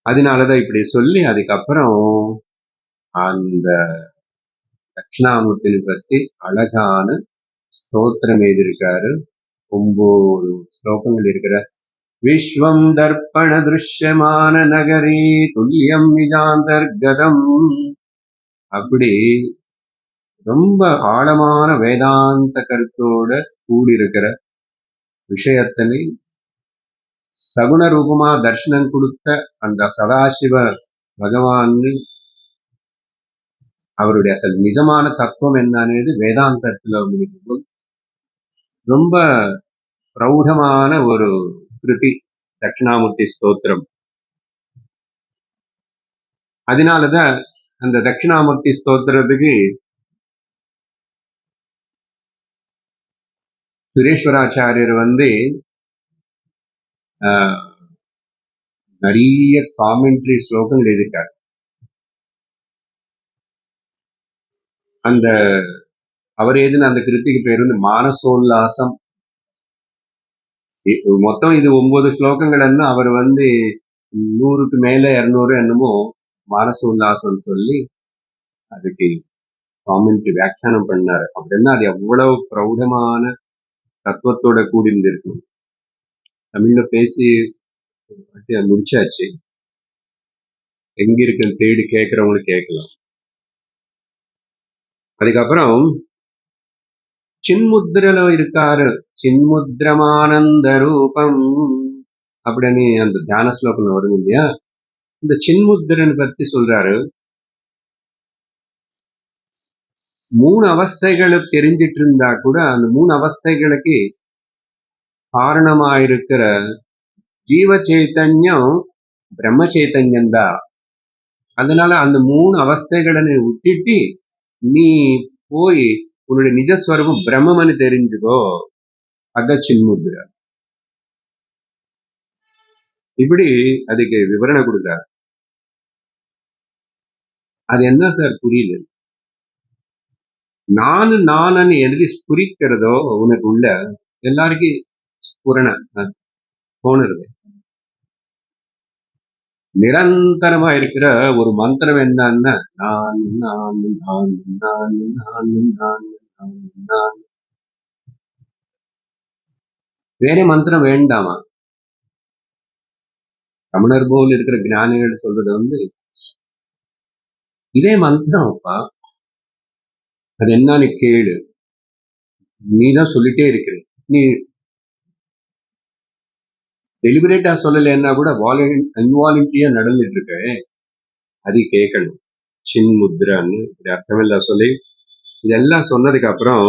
அதனாலதான் இப்படி சொல்லி அதுக்கப்புறம் அந்த தட்சிணாமூர்த்தியை பத்தி அழகான ஸ்தோத்திரம் எழுதியிருக்காரு. 9 ஸ்லோகங்கள் இருக்கிற விஸ்வம் தர்ப்பண திருஷ்யமான நகரி துல்லியம் நிஜாந்தர்கதம். அப்படி ரொம்ப ஆழமான வேதாந்த கருத்தோட கூடியிருக்கிற விஷயத்தினை சகுண ரூபமா தர்சனம் கொடுத்த அந்த சதாசிவ பகவான் அவருடைய அசல் நிஜமான தத்துவம் என்னன்னு வேதாந்தத்துல ரொம்ப பிரௌடமான ஒரு கிருதி தட்சிணாமூர்த்தி ஸ்தோத்திரம். அதனாலதான் அந்த தட்சிணாமூர்த்தி ஸ்தோத்திரத்துக்கு சுரேஸ்வராச்சாரியர் நிறைய காமெண்ட்ரி ஸ்லோகங்கள் எழுதிட்டார். அந்த அவர் எழுதின அந்த கிருத்திக்கு பேர் மானசோல்லாசம். மொத்தம் இது 9 ஸ்லோகங்கள் என்ன அவர் 100க்கு மேல 200 என்னமோ மானசோல்லாசம் சொல்லி அதுக்கு காமெண்ட்ரி வியாக்கியானம் பண்ணாரு. அப்படின்னா அது எவ்வளவு பிரௌடமான தத்துவத்தோட கூடியிருந்திருக்கும். தமிழ்ல பேசி முடிச்சாச்சு. எங்க இருக்குன்னு தேடி கேட்கிறவங்களுக்கு கேட்கலாம். அதுக்கப்புறம் சின்முத்திரல இருக்காரு, சின்முத்திரமானந்த ரூபம் அப்படின்னு அந்த தியான ஸ்லோகம் வருது இல்லையா. இந்த சின்முத்திரன் பத்தி சொல்றாரு. 3 அவஸ்தைகளை தெரிஞ்சிட்டு இருந்தா கூட அந்த 3 அவஸ்தைகளுக்கு காரணமாயிருக்கிற ஜீவ சைத்தன்யம் பிரம்ம சைத்தன்யம் தான். அதனால அந்த 3 அவஸ்தைகளை விட்டுட்டு நீ போய் உன்னுடைய நிஜஸ்வரூபம் பிரம்மன்னு தெரிஞ்சுக்கோ, அத சின்முத்திர. இப்படி அதுக்கு விவரணம் கொடுக்குறாரு. அது என்ன சார் புரியல? நானு நானன்னு எழுதி புரிக்கிறதோ உனக்கு உள்ள எல்லாருக்கும் ஸ்புரண தோணுறது. நிரந்தரமா இருக்கிற ஒரு மந்திரம் என்னன்னா, நான் நான் நான் நான் நான் நான் நான் நான். வேற மந்திரம் வேண்டாமா? ரமணர் போல் இருக்கிற ஞானிகள் சொல்றது வந்து இதே மந்திரம்ப்பா, அது என்னன்னு கேளு, நீதான் சொல்லிட்டே இருக்கிற. நீ டெலிபரேட்டா சொல்லலைன்னா கூட இன்வாலண்டரியா நடந்துட்டு இருக்க, அது கேட்கணும். சின் முத்ரான்னு இப்படி அர்த்தமெல்லாம் சொல்லி இதெல்லாம் சொன்னதுக்கு அப்புறம்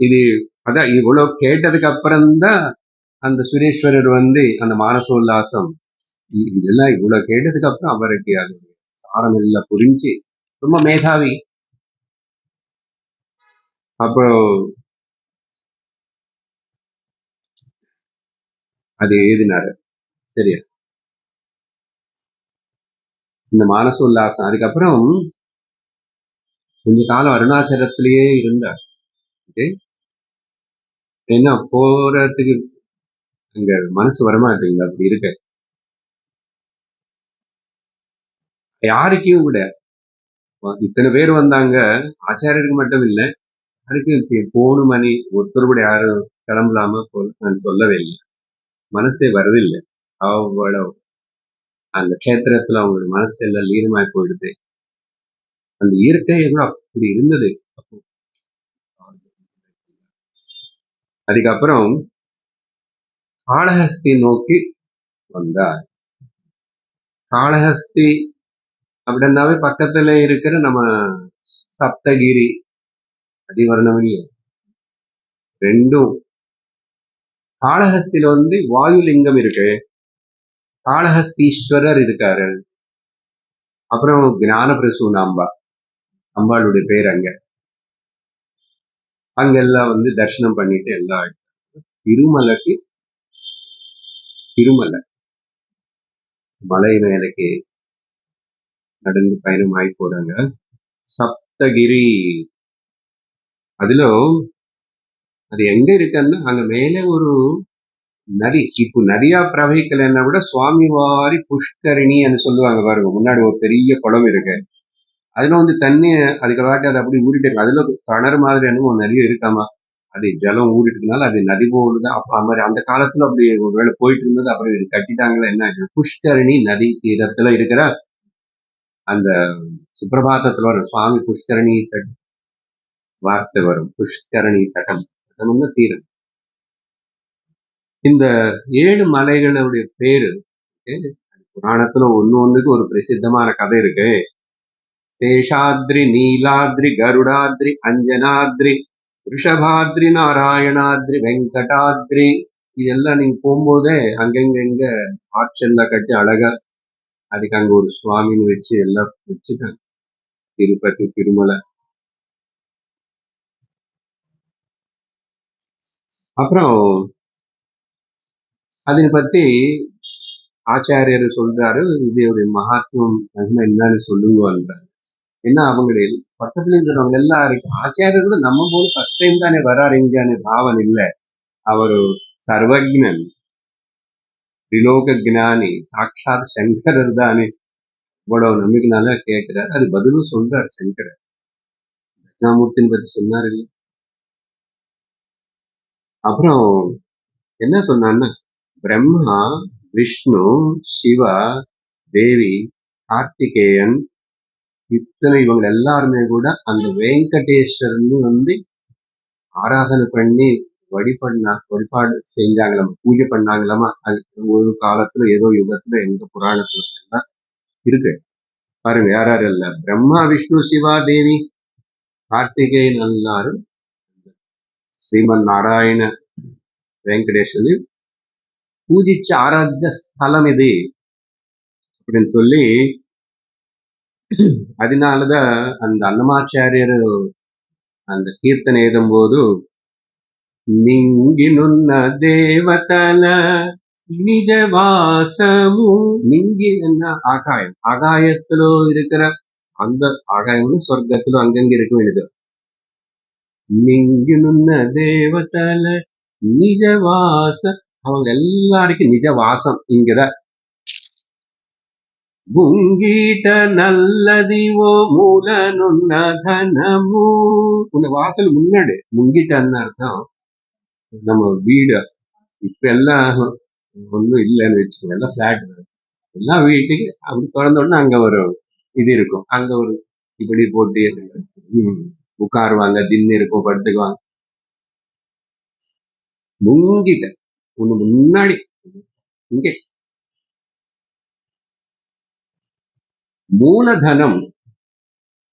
இது அதான் இவ்வளவு கேட்டதுக்கு அப்புறம்தான் அந்த சுரேஸ்வரர் வந்து அந்த மானச உல்லாசம் இதெல்லாம் இவ்வளவு கேட்டதுக்கு அப்புறம் அவருக்கு அது சாரம் எல்லாம் புரிஞ்சு ரொம்ப மேதாவி. அப்புறம் அது எழுதினாரு. சரியா, இந்த மானச உல்லாசம் அதுக்கப்புறம் கொஞ்ச காலம் அருணாச்சலத்திலேயே இருந்தார். ஏன்னா போறதுக்கு அங்க மனசு வரமாட்டேங்குது. அப்படி இருக்க யாருக்கும் கூட இத்தனை பேர் வந்தாங்க, ஆச்சாரியருக்கு மட்டும் இல்லை, யாருக்கு போகணும் மணி ஒருத்தர் கூட யாரும் கிளம்பலாம நான் சொல்லவே இல்லை. மனசே வரதில்லை. அவங்களோட அந்த கஷேத்திரத்துல அவங்களோட மனசு எல்லாம் லீனமாய் போயிடுது. அந்த இயற்கை கூட அப்படி இருந்தது. அதுக்கப்புறம் காளஹஸ்தி நோக்கி வந்தார். காளஹஸ்தி அப்படின்னாவே பக்கத்துல இருக்கிற நம்ம சப்தகிரி அதிவர்ணவனி ரெண்டும். காளஹஸ்தியில வந்து வாயுலிங்கம் இருக்கு, காளஹஸ்தீஸ்வரர் இருக்காரு, அப்புறம் ஞான பிரசூனாம்பா அம்பாளுடைய பேர் அங்க. அங்கெல்லாம் வந்து தரிசனம் பண்ணிட்டு எல்லாம் திருமலைக்கு திருமலை மலை மேலைக்கு நடந்து பயணம் ஆகி போறாங்க. சப்தகிரி அதுல அது எங்க இருக்குன்னா அங்க மேலே ஒரு நதி. இப்போ நதியா பிரவகிக்கலன்னா கூட சுவாமி வாரி புஷ்கரிணின்னு சொல்லுவாங்க பாருங்க. முன்னாடி ஒரு பெரிய குளம் இருக்கு, அதுல வந்து தண்ணி அதுக்கு வாட்டி அதை அப்படி ஊறிட்டு இருக்கு. அதுல கிணறு மாதிரி என்னமோ நிறைய இருக்காமா, அது ஜலம் ஊறிட்டுனால அது நதி போகுதுதான். அப்ப அந்த மாதிரி அந்த காலத்துல அப்படி ஒரு வேலை போயிட்டு இருந்தது. அப்புறம் இது கட்டிட்டாங்களா என்ன ஆச்சு? புஷ்கரணி நதி தீரத்துல இருக்கிற அந்த சுப்பிரபாதத்துல வரும் சுவாமி புஷ்கரணி வார்த்தை வரும், புஷ்கரணி தடம், தடம்னு தீரம். இந்த 7 மலைகளுடைய பேரு புராணத்துல ஒண்ணுக்கு ஒரு பிரசித்தமான கதை இருக்கு. சேஷாத்ரி, நீலாத்ரி, கருடாத்ரி, அஞ்சனாத்ரி, ரிஷபாத்ரி, நாராயணாத்ரி, வெங்கடாத்ரி. இதெல்லாம் நீங்க போகும்போதே அங்கங்க ஆற்றெல்லாம் கட்டி அழகா அதுக்கு அங்க ஒரு சுவாமின்னு வச்சு எல்லாம் வச்சுட்டாங்க. திருப்பதி, திருமலை. அப்புறம் அதை பத்தி ஆச்சாரியர் சொல்றாரு, இதோடைய மகாத்மம் மகிமை என்னன்னு சொல்லுங்கன்றாரு. ஏன்னா அவங்களுடைய பக்கத்துல இருக்கிறவங்க எல்லாருக்கும் ஆச்சாரியர் கூட நம்ம போல ஃபர்ஸ்ட் டைம் தானே வராரு இங்கன்னு பாவன் இல்லை. அவரு சர்வஜ்ஞன், திரிலோக ஜானி, சாட்சாத் சங்கரர் தானே. இவ்வளவு நம்பிக்கைனால கேட்கிறார். அது பதிலும் சொல்றார் சங்கரர். தட்சிணாமூர்த்தின்னு பத்தி சொன்னாரு. அப்புறம் என்ன சொன்னான்னா, பிரம்மா, விஷ்ணு, சிவா, தேவி, கார்த்திகேயன், இத்தனை இவங்க எல்லாருமே கூட அந்த வெங்கடேஸ்வரன் வந்து ஆராதனை பண்ணி வழிபாடு செஞ்சாங்களாமா, பூஜை பண்ணாங்களாமா. அது ஒரு காலத்துல ஏதோ யுகத்துல எங்க புராணத்துல எல்லாம் இருக்கு பாருங்க. யார் யாரு இல்ல, பிரம்மா, விஷ்ணு, சிவா, தேவி, கார்த்திகேயன் எல்லாரும் ஸ்ரீமன் நாராயண வெங்கடேஸ்வரன் பூஜிச்ச ஆராத்திய ஸ்தலம் இது அப்படின்னு சொல்லி, அதனாலதான் அந்த அன்னமாச்சாரியர் அந்த கீர்த்தனை எழுதும் போது నింగినున్న దేవతల நிஜவாசமு, நிங்கி என்ன ஆகாயம், ஆகாயத்திலோ இருக்கிற அந்த ஆகாயம்னு சொர்க்கத்திலோ அங்கங்க இருக்க வேண்டியது. மிங்குனுன்ன தேவதல நிஜவாச அவங்க எல்லாருக்கும் நிஜவாசம் இங்கதான். முங்கீட்ட நல்லதிவோ மூலனுன்ன தனமு. இந்த வாசல் முன்னாடி முங்கிட்டன்னு அர்த்தம் நம்ம வீடு. இப்ப எல்லாம் ஒண்ணும் இல்லைன்னு வச்சுக்கோங்க, எல்லாம் பிளாட். எல்லாம் வீட்டுக்கு அப்படி திறந்த உடனே அங்க ஒரு இது இருக்கும், அங்க ஒரு இப்படி போட்டு உட்காருவாங்க, தின்னு இருக்கும், படுத்துக்குவாங்க. முங்கிட்ட ஒண்ணு முன்னாடி இங்கே மூலதனம்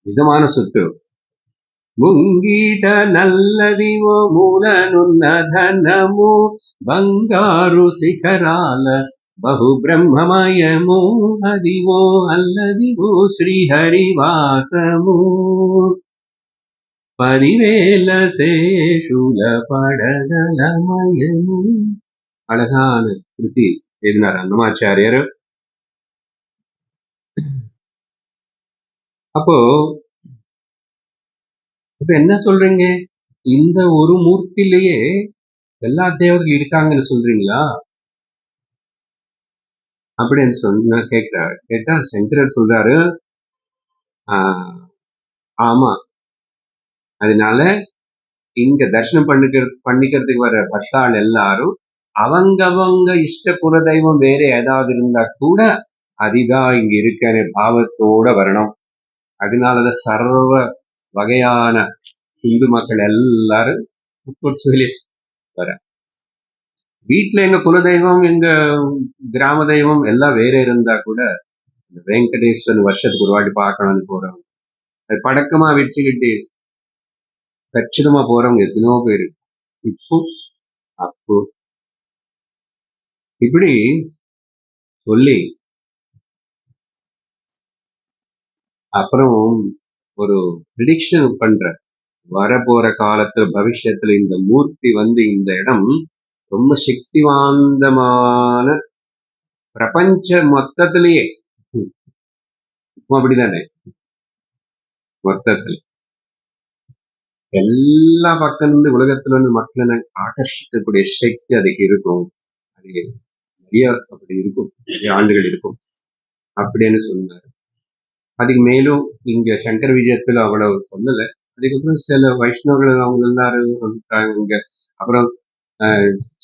நிஜமான சொத்து. ముంగిట నల్లదివో మూలనున్న ధనము బంగారు శిఖరాల బహు బ్రహ్మమయము అదివో అల్లదివో శ్రీహరివాసము పరివేల శేషుల పడగలమయము. அழகான கிருதி எழுதினார் அன்னமாச்சாரியர். அப்போ இப்ப என்ன சொல்றீங்க, இந்த ஒரு மூர்த்திலேயே எல்லா தேவர்கள் இருக்காங்கன்னு சொல்றீங்களா அப்படின்னு சொன்ன கேட்கிறாரு. கேட்டா சங்கரர் சொல்றாரு, ஆமா, அதனால இங்க தரிசனம் பண்ணிக்கிறதுக்கு வர பக்தாள் எல்லாரும் அவங்கவங்க இஷ்ட குலதெய்வம் வேற ஏதாவது இருந்தா கூட அதுதான் இங்க இருக்கிற பாவத்தோட வரணும். அதனாலதான் சர்வ வகையான இந்து மக்கள் எல்லாரும் சொல்லி வர. வீட்டுல எங்க குலதெய்வம் எங்க கிராம தெய்வம் எல்லாம் வேற இருந்தா கூட வெங்கடேஸ்வரன் வருஷத்துக்கு ஒரு வாட்டி பார்க்கணும்னு போறவங்க, அது பழக்கமா வச்சுக்கிட்டு கச்சிதமா போறவங்க எத்தனையோ பேரு. இப்போ அப்போ இப்படி சொல்லி அப்புறம் ஒரு ப்ரிடிக்ஷன் பண்ற, வரப்போற காலத்துல பவிஷ்யத்துல இந்த மூர்த்தி வந்து இந்த இடம் ரொம்ப சக்தி வாய்ந்தமான பிரபஞ்ச மொத்தத்திலேயே அப்படிதானே, மொத்தத்துல எல்லா பக்கம் இருந்து உலகத்துல இருந்து மக்களை ஆகர்ஷிக்கக்கூடிய சக்தி அதுக்கு இருக்கும். அது நிறைய அப்படி இருக்கும், நிறைய ஆண்டுகள் இருக்கும் அப்படின்னு சொன்னாரு. அதுக்கு மேலும் இங்க சங்கர விஜயத்துல அவ்வளவு சொல்லல. அதுக்கப்புறம் சில வைஷ்ணவர்கள் அவங்க எல்லாரும் இங்க. அப்புறம்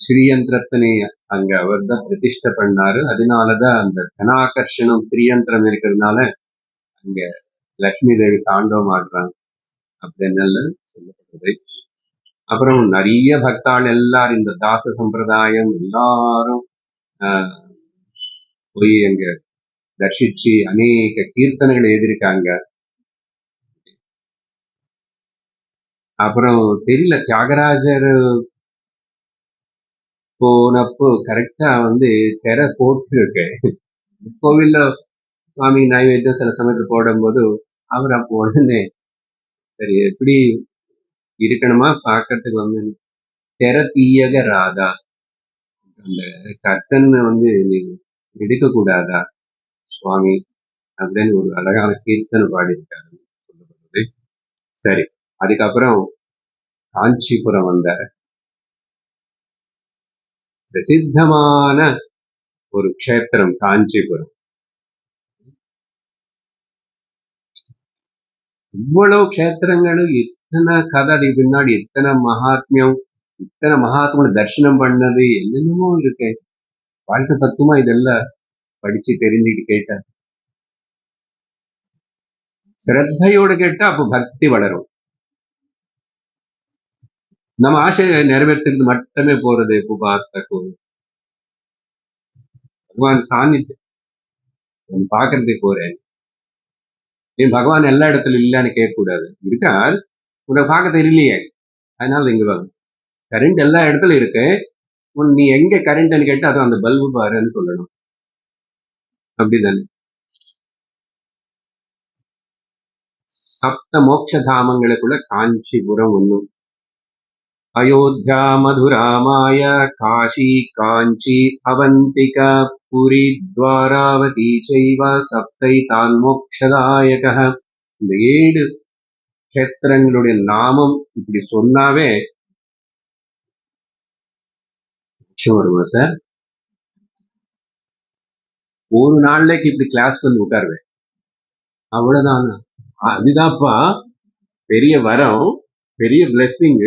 ஸ்ரீயந்திரத்தினை அங்க அவர் தான் பிரதிஷ்டை பண்ணாரு. அதனாலதான் அந்த தனாகர்ஷணம் ஸ்ரீயந்திரம் இருக்கிறதுனால அங்க லட்சுமி தேவி தாண்டவம் ஆடுறாங்க அப்படின்னு சொல்லப்படுறது. அப்புறம் நிறைய பக்தாள் எல்லாரும் இந்த தாச சம்பிரதாயம் எல்லாரும் போய் அங்க தர்ஷிச்சு அநேக கீர்த்தனைகளை எழுதியிருக்காங்க. அப்புறம் தெரியல, தியாகராஜர் போனப்போ கரெக்டா வந்து திரை போட்டுருக்கு கோவில்ல சுவாமி நைவேத்தியம் சில சமயத்துல போடும்போது அவர் அப்போ உடனே சரி எப்படி இருக்கணுமா பாக்கிறதுக்கு வந்து திரை தீயக ராதா, அந்த கர்த்தன் வந்து எடுக்க கூடாதா சுவாமி அப்படின்னு ஒரு அழகான கீர்த்தனை பாடியிருக்காரு சொல்லப்படுறது. சரி, அதுக்கப்புறம் காஞ்சிபுரம் வந்தார். பிரசித்தமான ஒரு க்ஷேத்திரம் காஞ்சிபுரம். இவ்வளவு க்ஷேத்திரங்களும் இத்தனை கதை, அதுக்கு பின்னாடி இத்தனை மகாத்மியம், இத்தனை மகாத்மா தரிசனம் பண்ணது என்னென்னமோ இருக்கு. வாழ்க்கை தத்துவமா இதெல்லாம் படிச்சு தெரிஞ்சுட்டு கேட்ட ஸ்ரத்தையோடு கேட்டா அப்ப பக்தி வளரும். நம்ம ஆசையை நிறைவேற்றுறது மட்டுமே போறது. இப்போ பார்த்த கோவில் பகவான் சாநித்தியம் பாக்குறதுக்கு போறேன், ஏன் பகவான் எல்லா இடத்துல இல்லைன்னு கேட்கக்கூடாது. இருக்கார், உன்னை பார்க்க தெரியலையே, அதனால இங்க வாங்க. கரண்ட் எல்லா இடத்துல இருக்கு, நீ எங்க கரண்ட்னு கேட்டு அதுவும் அந்த பல்பு பாருன்னு சொல்லணும். அப்படிதானே. சப்த மோட்ச தாமங்களுக்குள்ள காஞ்சிபுரம் ஒண்ணும். அயோத்தியா மதுரா மாயா காஷி காஞ்சி அவந்திகா புரி துவாராவதி செய்வ சப்தை தான் மோக்ஷதாயக. இந்த 7 க்ஷேத்திரங்களுடைய நாமம் இப்படி சொன்னாவே விஷயம் வருமா சார்? ஒரு நாள்லக்கு இப்படி கிளாஸ் வந்து உட்காருவேன், அவ்வளவுதான். அதுதான்ப்பா பெரிய வரம், பெரிய பிளெஸிங்.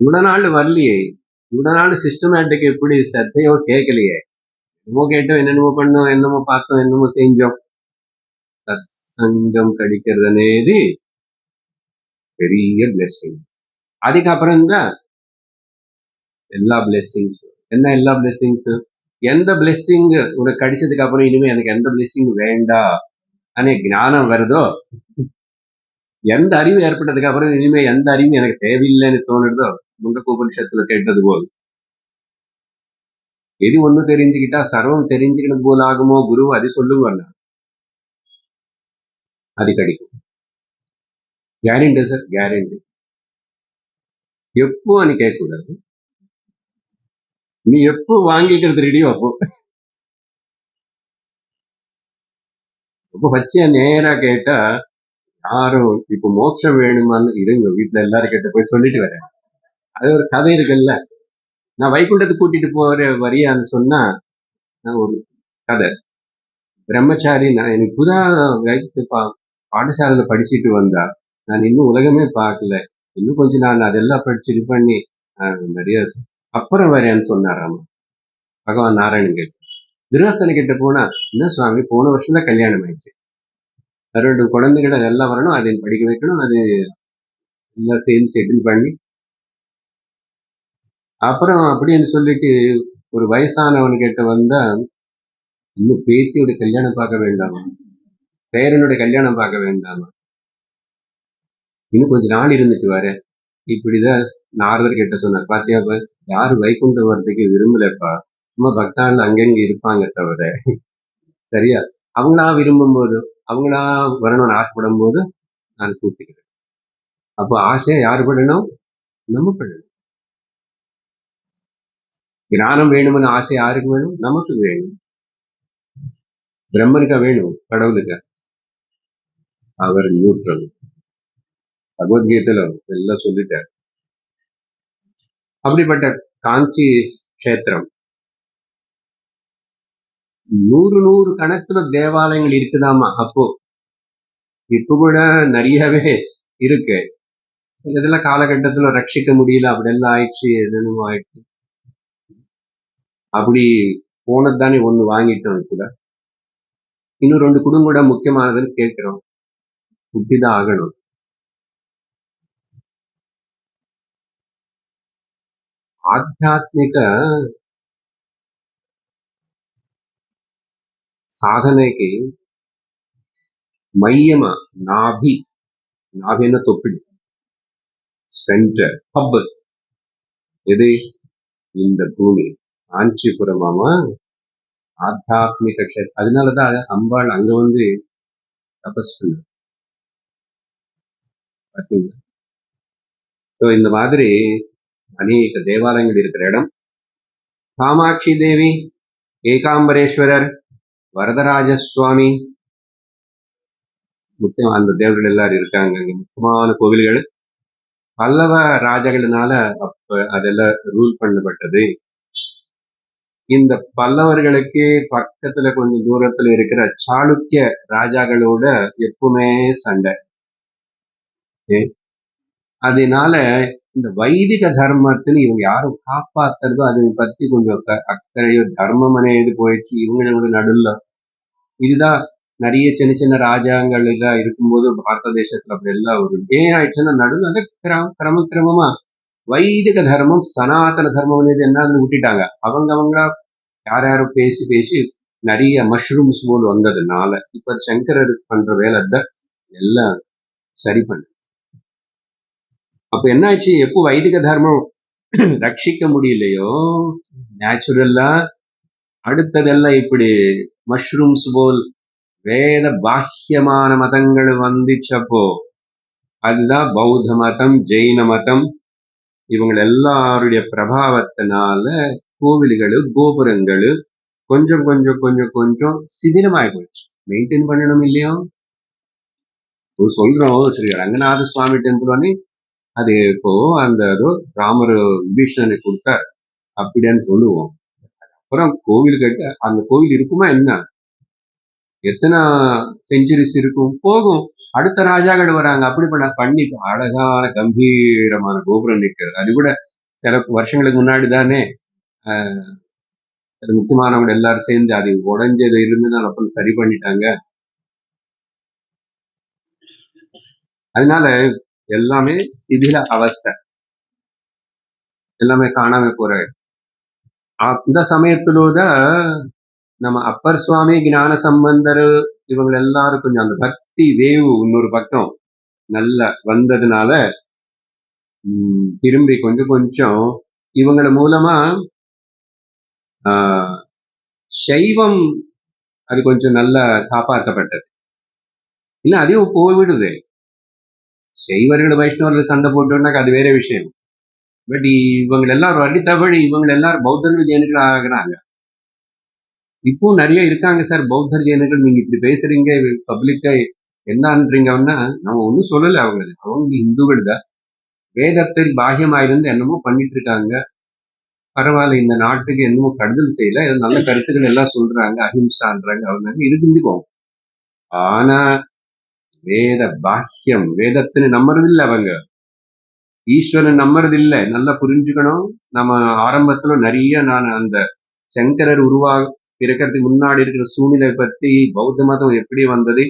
இவ்வளவு நாள் வரலையே, இவ்வளவு நாள் சிஸ்டமேட்டிக் எப்படி சத்தையோ கேட்கலையே, என்னமோ கேட்டோம், என்னென்னமோ பண்ணோம், என்னமோ பார்த்தோம், என்னமோ செஞ்சோம். சத் சங்கம் கிடைக்கிறது అనేది பெரிய பிளெஸிங். அதுக்கப்புறம் தான் எல்லா பிளெஸிங்ஸ். என்ன எல்லா பிளெஸிங்ஸ்? எந்த பிளெஸிங் உனக்கு கிடைச்சதுக்கு அப்புறம் இனிமே எனக்கு எந்த பிளெஸிங் வேண்டாம் அనే ஞானம் வருதோ, எந்த அறிவு ஏற்பட்டதுக்கு அப்புறம் இனிமே எந்த அறிவும் எனக்கு தேவையில்லைன்னு தோணுறதோ, முண்டக்க உபனிஷத்துல கேட்டது போல், எது ஒண்ணு தெரிஞ்சுக்கிட்டா சர்வம் தெரிஞ்சுக்கிறது போல ஆகுமோ குரு, அது சொல்லுங்க, அது கிடைக்கும். Guarantee sir, guarantee. எப்போ நீ கேட்க கூடாது, நீ எப்போ வாங்கிக்கிறது ரெடியோ அப்போ. அப்போ பச்சையா நேரா கேட்டா, யாரும் இப்ப மோட்சம் வேணுமான்னு இருங்க, வீட்டுல எல்லாரும் கிட்ட போய் சொல்லிட்டு வரேன். அது ஒரு கதை இருக்குல்ல, நான் வைகுண்டத்துக்கு கூட்டிட்டு போற வரியான்னு சொன்னா, நான் ஒரு கதை. பிரம்மச்சாரி, நான் எனக்கு புதா பாடசாலையில படிச்சுட்டு வந்தா, நான் இன்னும் உலகமே பார்க்கல, இன்னும் கொஞ்சம் நான் அதெல்லாம் படிச்சு இது பண்ணி நிறைய அப்புறம் வரேன்னு சொன்னாராமா பகவான் நாராயணன் கேட்டு. கிரகஸ்தனை கிட்ட போனா, என்ன சுவாமி போன வருஷம் தான் கல்யாணம் ஆயிடுச்சு, 2 குழந்தைகள் அதெல்லாம் வரணும், அதை படிக்க வைக்கணும், அது எல்லாம் சேர்ந்து செட்டில் பண்ணி அப்புறம் அப்படின்னு சொல்லிட்டு ஒரு வயசானவன் கிட்ட வந்தா, இன்னும் பேத்தியோட கல்யாணம் பார்க்க வேண்டாமா, பேரனுடைய கல்யாணம் பார்க்க வேண்டாமா, இன்னும் கொஞ்ச நாள் இருந்துட்டு வர. இப்படிதான் நாரதர் கிட்ட சொன்னார். பாத்தியாப்பா, யாரு வைகுண்டம் வர்றதுக்கு விரும்பலப்பா, சும்மா பக்தாள் அங்கங்க இருப்பாங்க தவிர, சரியா அவங்களா விரும்பும் போது, அவங்களா வரணும்னு ஆசைப்படும் போது நான் கூப்பிட்டுக்கிறேன். அப்போ ஆசையா யாரு படணும்? நம்ம படணும். ஞானம் வேணும்னு ஆசை யாருக்கு வேணும்? நமக்கு வேணும். பிரம்மனுக்கா வேணும்? கடவுளுக்கு? அவர் நியூட்ரல். பகவத்கீதையில எல்லாம் சொல்லிட்டார். அப்படிப்பட்ட காஞ்சி கஷேத்திரம் 100 கணக்குல தேவாலயங்கள் இருக்குதாமா. அப்போ இப்ப கூட நிறையவே இருக்கு. சில இதெல்லாம் காலகட்டத்துல ரட்சிக்க முடியல, அப்படி எல்லாம் ஆயிடுச்சு, என்னென்னமோ ஆயிடுச்சு. அப்படி போனது தானே ஒண்ணு வாங்கிட்டோம். கூட இன்னும் 2 குடும்பம் கூட முக்கியமானதுன்னு கேட்கிறோம், புத்திதான் ஆகணும். ఆధ్యాత్మిక సాధనకి மையம நாபி, நாபின தொப்பிடி, சென்டர், ஹப் எது? இந்த பூமி காஞ்சிபுரமாமா ஆத்தியாத்மிக க்ஷேத்திரம். அதனாலதான் அம்பாள் அங்க வந்து தபஸ் பண்ண பார்த்தீங்களா? இந்த மாதிரி அநேக தேவாலயங்கள் இருக்கிற இடம். காமாட்சி தேவி, ஏகாம்பரேஸ்வரர், வரதராஜ சுவாமி, முக்கியம் அந்த தேவர்கள் எல்லாரும் இருக்காங்க. முக்கியமான கோவில்கள் பல்லவ ராஜாக்களினால அப்ப அதெல்லாம் ரூல் பண்ணப்பட்டது. இந்த பல்லவர்களுக்கு பக்கத்துல கொஞ்சம் தூரத்துல இருக்கிற சாளுக்கிய ராஜாக்களோட எப்பவுமே சண்டை. அதனால இந்த வைதிக தர்மத்தின்னு இவங்க யாரும் காப்பாத்துறதோ அதை பத்தி கொஞ்சம் அக்கறையோ, தர்மம் అనేది போயிடுச்சு இவங்களோட நடுல. இதுதான் நிறைய சின்ன சின்ன ராஜாங்கள் எல்லாம் இருக்கும்போது பாரத தேசத்துல அப்படி எல்லாம் ஒரு ஏன் ஆயிடுச்சுன்னா, நடுவில் வந்து கிரமமா வைதிக தர்மம், சனாதன தர்மம் అనేది என்னன்னு விட்டுட்டாங்க. அவங்களா யாரும் பேசி பேசி நிறைய மஷ்ரூம்ஸ் போல் வந்ததுனால இப்ப சங்கரர் பண்ற வேலை தான் எல்லாம் சரி பண்ண. அப்ப என்னாச்சு, எப்போ வைதிக தர்மம் ரட்சிக்க முடியலையோ, நேச்சுரல்லா அடுத்ததெல்லாம் இப்படி மஷ்ரூம்ஸ் போல் வேத பாஹ்யமான மதங்கள் வந்துச்சப்போ, அதுதான் பௌத்த மதம், ஜெயின மதம், இவங்க எல்லாருடைய பிரபாவத்தினால கோவில்கள், கோபுரங்கள் கொஞ்சம் கொஞ்சம் கொஞ்சம் கொஞ்சம் சிதிலமாகி போச்சு. மெயின்டைன் பண்ணணும் இல்லையோ. சொல்றோம் ஸ்ரீ ரங்கநாத சுவாமி டெம்பிள் வந்து அது இப்போ அந்த ஏதோ ராமர் விபீஷணனை கொடுத்தார் அப்படின்னு சொல்லுவோம். அப்புறம் கோவில் கட்ட அந்த கோவில் இருக்குமா என்ன? எத்தனை செஞ்சுரிஸ் இருக்கும்? போகும். அடுத்த ராஜாக்கள் வராங்க. அப்படி பண்ணி அழகான கம்பீரமான கோபுரம் நிற்கிறது. அது கூட சில வருஷங்களுக்கு முன்னாடி தானே சில முக்கியமானவங்க எல்லாரும் சேர்ந்து அது உடஞ்சது இருந்துதான் அப்புறம் சரி பண்ணிட்டாங்க. அதனால எல்லாமே சிதில அவஸ்தை, எல்லாமே காணாம போற அந்த சமயத்திலோதான் நம்ம அப்பர் சுவாமி, ஞான சம்பந்தர் இவங்க எல்லாரும் கொஞ்சம் அந்த பக்தி வேவு இன்னொரு பக்கம் நல்ல வந்ததுனால திரும்பி கொஞ்சம் கொஞ்சம் இவங்கள மூலமா சைவம் அது கொஞ்சம் நல்லா காப்பாற்றப்பட்டது. இல்ல அதையும் போய்விடுது. சைவர்கள் வைஷ்ணவர்கள் சண்டை போட்டோம்னாக்க அது வேற விஷயம். பட் இவங்க எல்லாரும் அடித்தபடி இவங்க எல்லாரும் பௌத்தர்கள் ஜெயினுகள் ஆகிறாங்க. இப்போ நிறைய இருக்காங்க சார் பௌத்தர் ஜெயினுகள். நீங்க இப்படி பேசுறீங்க பப்ளிக்கா என்னன்றீங்கன்னா நம்ம ஒன்றும் சொல்லலை. அவங்க இந்துக்கள் தான். வேதத்தில் பாகியமாயிருந்து என்னமோ பண்ணிட்டு இருக்காங்க. பரவாயில்ல, இந்த நாட்டுக்கு என்னமோ கடுதல் செய்யல, நல்ல கருத்துக்கள் எல்லாம் சொல்றாங்க, அஹிம்சான்றாங்க, அவங்க இருந்துக்கும். ஆனா வேத பாக்கியம், வேதத்தின்னு நம்புறது இல்லை அவங்க, ஈஸ்வரன் நம்புறது இல்லை. நல்லா புரிஞ்சுக்கணும். நம்ம ஆரம்பத்துல நிறைய நான் அந்த சங்கரர் இருக்கிறதுக்கு முன்னாடி இருக்கிற சூழ்நிலை பத்தி பௌத்த மதம் எப்படி வந்தது,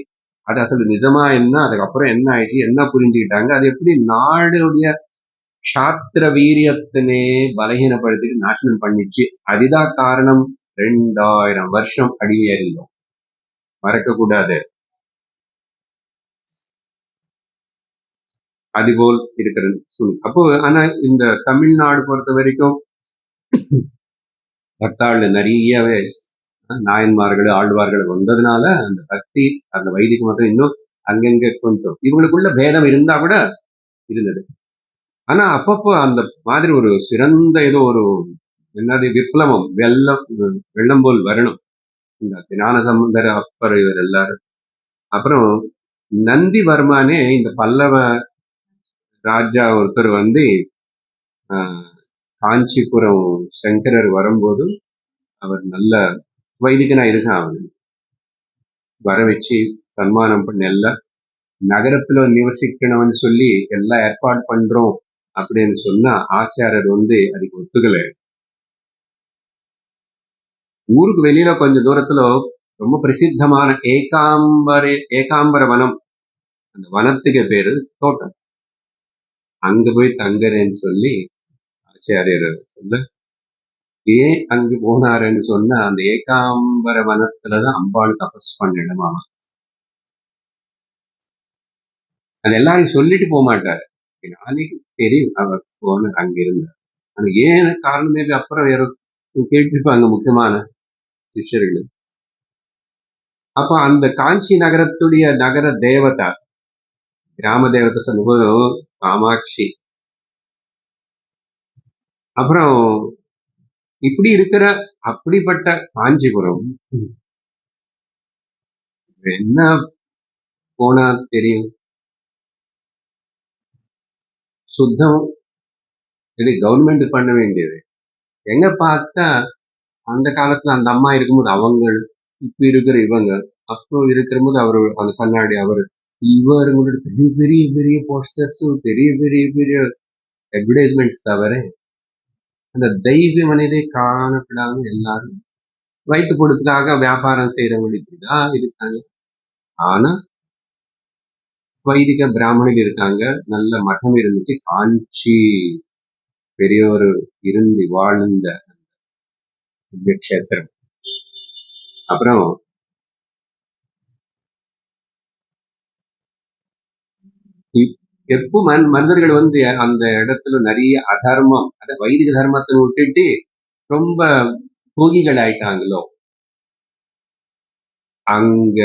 அது அசல் நிஜமா என்ன, அதுக்கப்புறம் என்ன ஆயிடுச்சு, என்ன புரிஞ்சுக்கிட்டாங்க, அது எப்படி நாடுடைய சாத்திர வீரியத்தினே பலகீனப்படுத்தி நாசனம் பண்ணிச்சு. அதுதான் காரணம். 2000 வருஷம் அடியேறினோம், மறக்க கூடாது. அதுபோல் இருக்கிறது. அப்போ ஆனா இந்த தமிழ்நாடு பொறுத்த வரைக்கும் பக்தாள் நிறையவே நாயன்மார்கள் ஆழ்வார்கள் வந்ததுனால அந்த பக்தி அந்த வைதிக மதம் இன்னும் அங்கங்க கொஞ்சம் இவங்களுக்குள்ள பேதம் இருந்தா கூட இருந்தது. ஆனா அப்பப்போ அந்த மாதிரி ஒரு சிறந்த ஏதோ ஒரு என்னது விப்ளவம் வெள்ளம் போல் வரணும். இந்த ஞான சம்பந்தர் அப்பர் இவர் எல்லாரும். அப்புறம் நந்திவர்மானே இந்த பல்லவ ராஜா ஒருத்தர் வந்து காஞ்சிபுரம் சங்கரர் வரும்போது அவர் நல்ல வைதிகனா இருக்கான். அவரு வர வச்சு சன்மானம் பண்ண எல்லாம் நகரத்துல நிவசிக்கணும்னு சொல்லி எல்லாம் ஏற்பாடு பண்றோம் அப்படின்னு சொன்னா ஆச்சாரர் வந்து அதுக்கு ஒத்துக்கல. ஊருக்கு வெளியில கொஞ்சம் தூரத்துல ரொம்ப பிரசித்தமான ஏகாம்பர வனம், அந்த வனத்துக்கு பேரு தோட்டம், அங்க போய் தங்குறேன்னு சொல்லி ஆச்சாரியர் சொல்ல, ஏன் அங்கு போனாருன்னு சொன்னா அந்த ஏகாம்பர வனத்துலதான் அம்பாள் தபஸ் பண்ணிடமா. அது எல்லாரும் சொல்லிட்டு போக மாட்டாரு. நாளைக்கு தெரியும் அவர் போன அங்க இருந்தார். ஆனா ஏன் காரணமே அப்புறம் யாரோ கேட்டிருப்பாங்க முக்கியமான சிஷ்யர்கள். அப்ப அந்த காஞ்சி நகரத்துடைய நகர தேவதா, கிராம தேவதை சொல்லும்போது காமாட்சி. அப்புறம் இப்படி இருக்கிற அப்படிப்பட்ட காஞ்சிபுரம் என்ன போனா தெரியும், சுத்தம் இது கவர்மெண்ட் பண்ண வேண்டியது. எங்க பார்த்தா அந்த காலத்துல அந்த அம்மா இருக்கும்போது அவங்க, இப்ப இருக்கிற இவங்க, அப்போ இருக்கிற போது அவரு அந்த கண்ணாடி அவரு இவருங்களோட பெரிய பெரிய பெரிய போஸ்டர்ஸ், பெரிய பெரிய பெரிய அட்வர்டைஸ்மெண்ட்ஸ் தவிர அந்த தெய்வ மனிதே காணப்படாம எல்லாரும் வயிற்று கொடுத்துக்காக வியாபாரம் செய்யறவங்க இப்படிதான் இருக்காங்க. ஆனா வைதிக பிராமணர் இருக்காங்க, நல்ல மഠம் இருந்துச்சு, காஞ்சி பெரியோர் இருந்து வாழ்ந்த க்ஷேத்திரம். அப்புறம் எப்போ மனிதர்கள் வந்து அந்த இடத்துல நிறைய அதர்மம், அத வைதிக தர்மத்தை விட்டுட்டு ரொம்ப போகிகள் ஆயிட்டாங்களோ, அங்க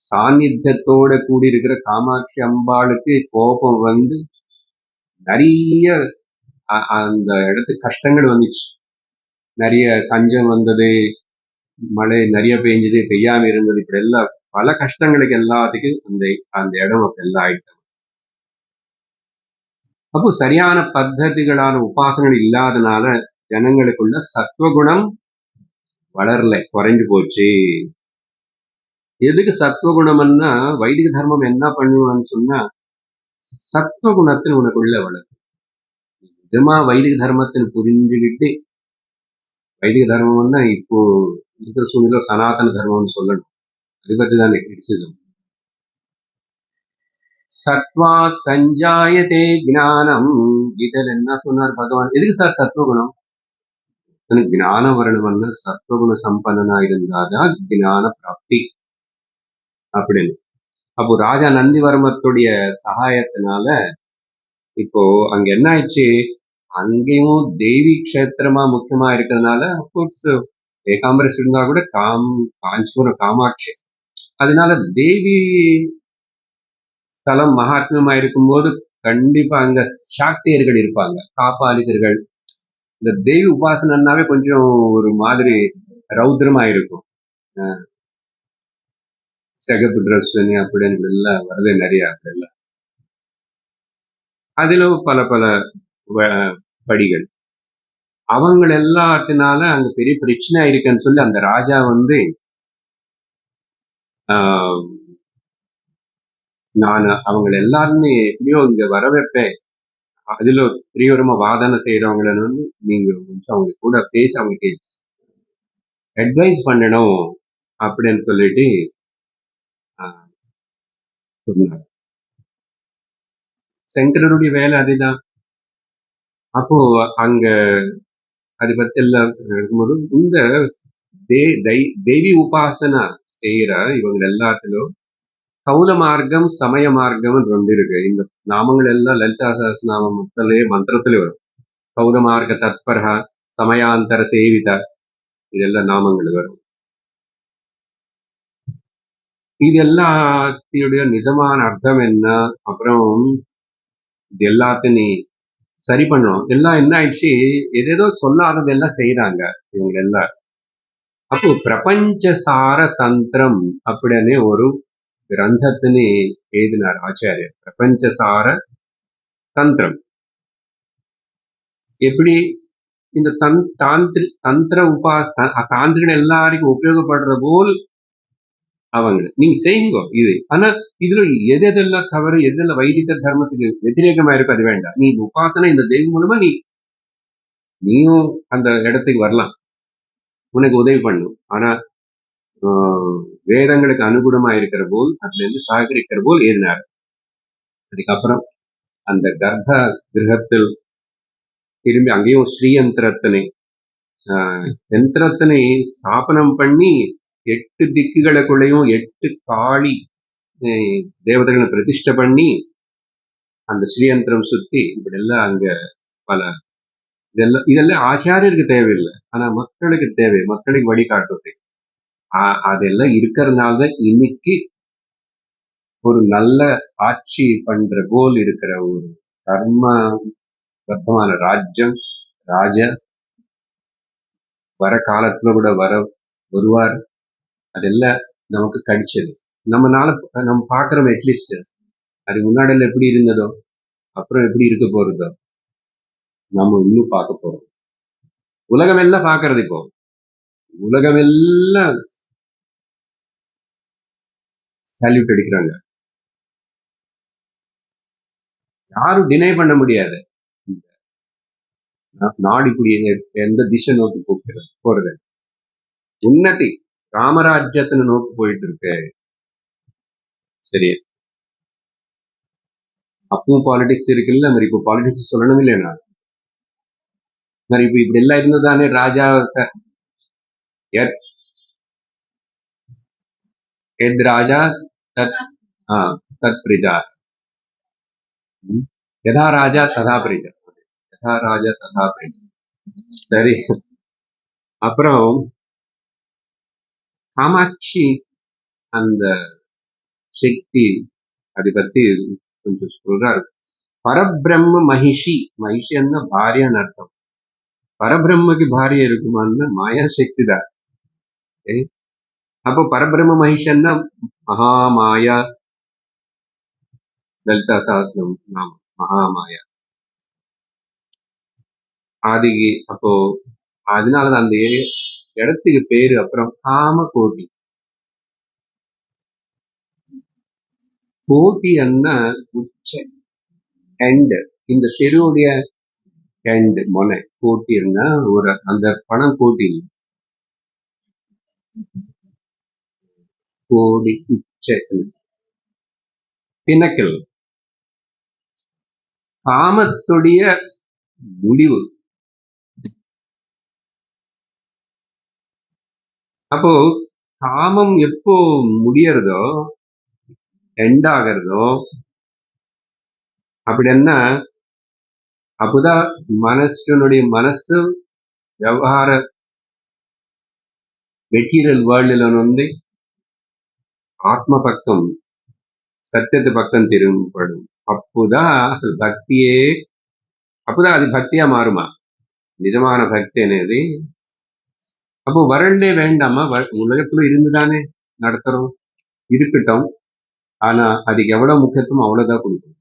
சாநித்தியத்தோட கூடி இருக்கிற காமாட்சி அம்பாளுக்கு கோபம் வந்து நிறைய அந்த இடத்துக்கு கஷ்டங்கள் வந்துச்சு. நிறைய கஞ்சம் வந்தது, மழை நிறைய பெஞ்சது, பெய்யாம இருந்தது, இப்படி எல்லாம் பல கஷ்டங்களுக்கு எல்லாத்துக்கும் அந்த அந்த இடம் அப்ப எல்லாம் ஆயிடுச்சு. அப்போ சரியான பத்ததிகளான உபாசனைகள் இல்லாதனால ஜனங்களுக்குள்ள சத்துவகுணம் வளரல, குறைஞ்சு போச்சு. எதுக்கு சத்துவகுணம்னா வைதிக தர்மம் என்ன பண்ணுவான்னு சொன்னா சத்துவகுணத்தில் உனக்குள்ள வளரும். நிஜமா வைதிக தர்மத்தின் புரிஞ்சுக்கிட்டு வைதிக தர்மம்னா இப்போ இருக்கிற சூழ்நிலை சனாதன தர்மம்னு சொல்லணும். அது பற்றி தான் கிரிட்டிசிசம். சத்வாத் சஞ்சாயதே ஞானம். கீதையில என்ன சொன்னார் பகவான்? எதுக்கு சார் சத்துவகுணம்? ஞானம் வரணும்னா சத்துவகுண சம்பன்னா இருந்தாதான் ஞான பிராப்தி அப்படின்னு. அப்போ ராஜா நந்திவர்மத்துடைய சகாயத்தினால இப்போ அங்க என்ன ஆயிடுச்சு, அங்கேயும் தேவி கஷேத்திரமா முக்கியமா இருக்கிறதுனால அப்கோர்ஸ் ஏகாம்பரேஸ்வரர் இருந்தா கூட காஞ்சிபுரம் காமாட்சி, அதனால தேவி ஸ்தலம் மகாத்மியமா இருக்கும்போது கண்டிப்பா அங்க சாக்தியர்கள் இருப்பாங்க, காப்பாளிகர்கள். இந்த தேவி உபாசனாவே கொஞ்சம் ஒரு மாதிரி ரௌத்ரமா இருக்கும். சிகப்பு ட்ரெஸ் அப்படின்னு எல்லாம் வரதே நிறைய அப்படிலாம். அதிலும் பல பல படிகள். அவங்க எல்லாத்தினால அங்க பெரிய பிரச்சனை இருக்குன்னு சொல்லி அந்த ராஜா நான் அவங்க எல்லாருமே எப்படியோ இங்க வரவேற்பேன், அதுல தீவிரமா வாதனை செய்யறவங்கள நீங்க அவங்க கூட பேச அவங்களுக்கு அட்வைஸ் பண்ணணும் அப்படின்னு சொல்லிட்டு சொன்னாங்க. சங்கரருடைய வேலை அதுதான். அப்போ அங்க அதை பத்தி எல்லாம் இருக்கும்போது இந்த தேவி உபாசனா செய்யற இவங்க எல்லாத்திலும் கௌல மார்க்கம் சமய மார்க்கம் ரெண்டு இருக்கு. இந்த நாமங்கள் எல்லாம் லலிதா சஹஸ்ரநாம மந்திரத்திலே வரும். கௌல மார்க்க தத்பரா, சமயாந்தர சேவிதா, இதெல்லாம் நாமங்கள் வரும். இது எல்லாத்தையுடைய நிஜமான அர்த்தம் என்ன, அப்புறம் இது எல்லாத்தையும் நீ சரி பண்ணணும். எல்லாம் என்ன ஆயிடுச்சு, எதேதோ சொல்லாததெல்லாம் செய்யறாங்க இவங்க எல்லாம். அப்போ பிரபஞ்சசார தந்திரம் அப்படின்னு ஒரு கிரந்தத்தினு எழுதினார் ஆச்சாரியர். பிரபஞ்சசார தந்திரம் எப்படி இந்த தந்திர தாந்திரிகள் எல்லாருக்கும் உபயோகப்படுற போல் அவங்க நீங்க செய்யுங்க இது. ஆனா இதுல எதெல்லாம் தவறு, எதெல்லாம் வைதிக தர்மத்துக்கு வெத்திரேகமா இருக்கும் அது வேண்டாம். நீ உபாசனை இந்த தெய்வம் மூலமா நீயும் அந்த இடத்துக்கு வரலாம், உனக்கு உதவி பண்ணும். ஆனா வேதங்களுக்கு அனுகுணமா இருக்கிற போல் அதுல இருந்து சககரிக்கிற போல் ஏறினார். அதுக்கப்புறம் அந்த கர்ப்ப கிரகத்தில் திரும்பி அங்கேயும் ஸ்ரீயந்திரத்தினை யந்திரத்தினை ஸ்தாபனம் பண்ணி 8 திக்குகளுக்குள்ளேயும் 8 காளி தேவதைகளை பிரதிஷ்டை பண்ணி அந்த ஸ்ரீயந்திரம் சுத்தி இப்படி எல்லாம் அங்க பல இதெல்லாம் ஆச்சாரியருக்கு தேவையில்லை, ஆனா மக்களுக்கு தேவை, மக்களுக்கு வழிகாட்டுறது. அதெல்லாம் இருக்கிறதுனாலதான் இன்னைக்கு ஒரு நல்ல ஆட்சி பண்ற போல் இருக்கிற ஒரு கர்ம பத்தமான ராஜ்யம் ராஜா வர காலத்துல கூட வருவார். அதெல்லாம் நமக்கு கிடைச்சது. நம்ம பாக்குறோம். அட்லீஸ்ட் அது முன்னாடில எப்படி இருந்ததோ அப்புறம் எப்படி இருக்க போறதோ நம்ம இன்னும் பார்க்க போறோம். உலகம் எல்லாம் பாக்குறது, இப்போ உலகம் எல்லாம் சால்யூட் அடிக்கிறாங்க. யாரும் டினை பண்ண முடியாது. நாடு இப்படி எந்த திசை நோக்கி போறது, உன்னதி ராமராஜ்யத்தின நோக்கி போயிட்டு இருக்கு. சரி, அப்பவும் பாலிடிக்ஸ் இருக்குல்ல மாதிரி, இப்போ பாலிடிக்ஸ் சொல்லணும் இல்லையா மாதிரி, இப்ப இப்படி எல்லாம் இருந்ததானே ராஜா எத் ராஜா தத் பிரஜா, யதா ராஜா ததா பிரஜா, யதா ராஜா ததா பிரஜா. சரி, அப்புறம் காமாட்சி அந்த சக்தி அதை பத்தி கொஞ்சம் சொல்றாரு. பரபிரம்ம மகிஷி, மகிஷின்னா பாரியான்னு அர்த்தம். பரபிரம்மக்கு பாரிய இருக்குமான்னு மாயா சக்தி தான். அப்போ பரபிரம்ம மகிஷன்னா மகாமாயா, லலிதா சஹஸ்ரம் நாம மகாமாயா ஆதிகி. அப்போ அதனாலதான் அந்த இடத்துக்கு பேரு. அப்புறம் காமகோட்டி. கோட்டி அண்ணா உச்ச எண்ட், இந்த தெருவுடைய எண்ட் மொனை. கோட்டின்னா ஒரு அந்த பணம் கோட்டி, கோடி உச்ச பின்னக்கல், காமத்துடைய முடிவு. அப்போ காமம் எப்போ முடியறதோ, எண்ட் ஆகிறதோ, அப்படின்னா அப்போதான் மனசு விவகார மெட்டீரியல் வேர்ல்டுல வந்து ஆத்ம பக்கம், சத்தியத்து பக்கம் திரும்பப்படும். அப்போதான் అసలు భక్తియే, அப்போதான் அது பக்தியா மாறுமா, நிஜமான பக்தி అనేది. அப்போ வரண்டே வேண்டாமா, உலகத்துல இருந்துதானே நடத்துறோம், இருக்கட்டும். ஆனா அதுக்கு எவ்வளவு முக்கியத்துவம் அவ்வளவுதான் கொடுக்கும்.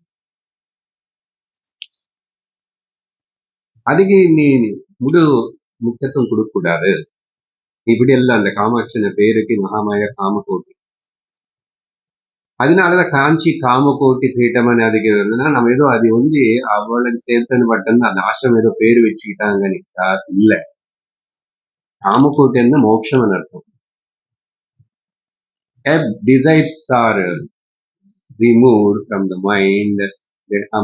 அதுக்கு நீ முழு முக்கியத்துவம் கொடுக்க கூடாது. இப்படி எல்லாம் அந்த காமாட்சின பேருக்கு மகாமாயா காமகோட்டி. அதனாலதான் காஞ்சி காமகோட்டி பீட்டம்னு அதுக்கு இருந்ததுன்னா, நம்ம ஏதோ அது வந்து அவளுக்கு சேர்த்துன்னு பட்டன்னு அந்த ஆசிரம் ஏதோ பேரு வச்சுக்கிட்டாங்கன்னு இல்ல. காமகோட்டி என்ன மோட்சம் அர்த்தம். Desires are removed from the mind.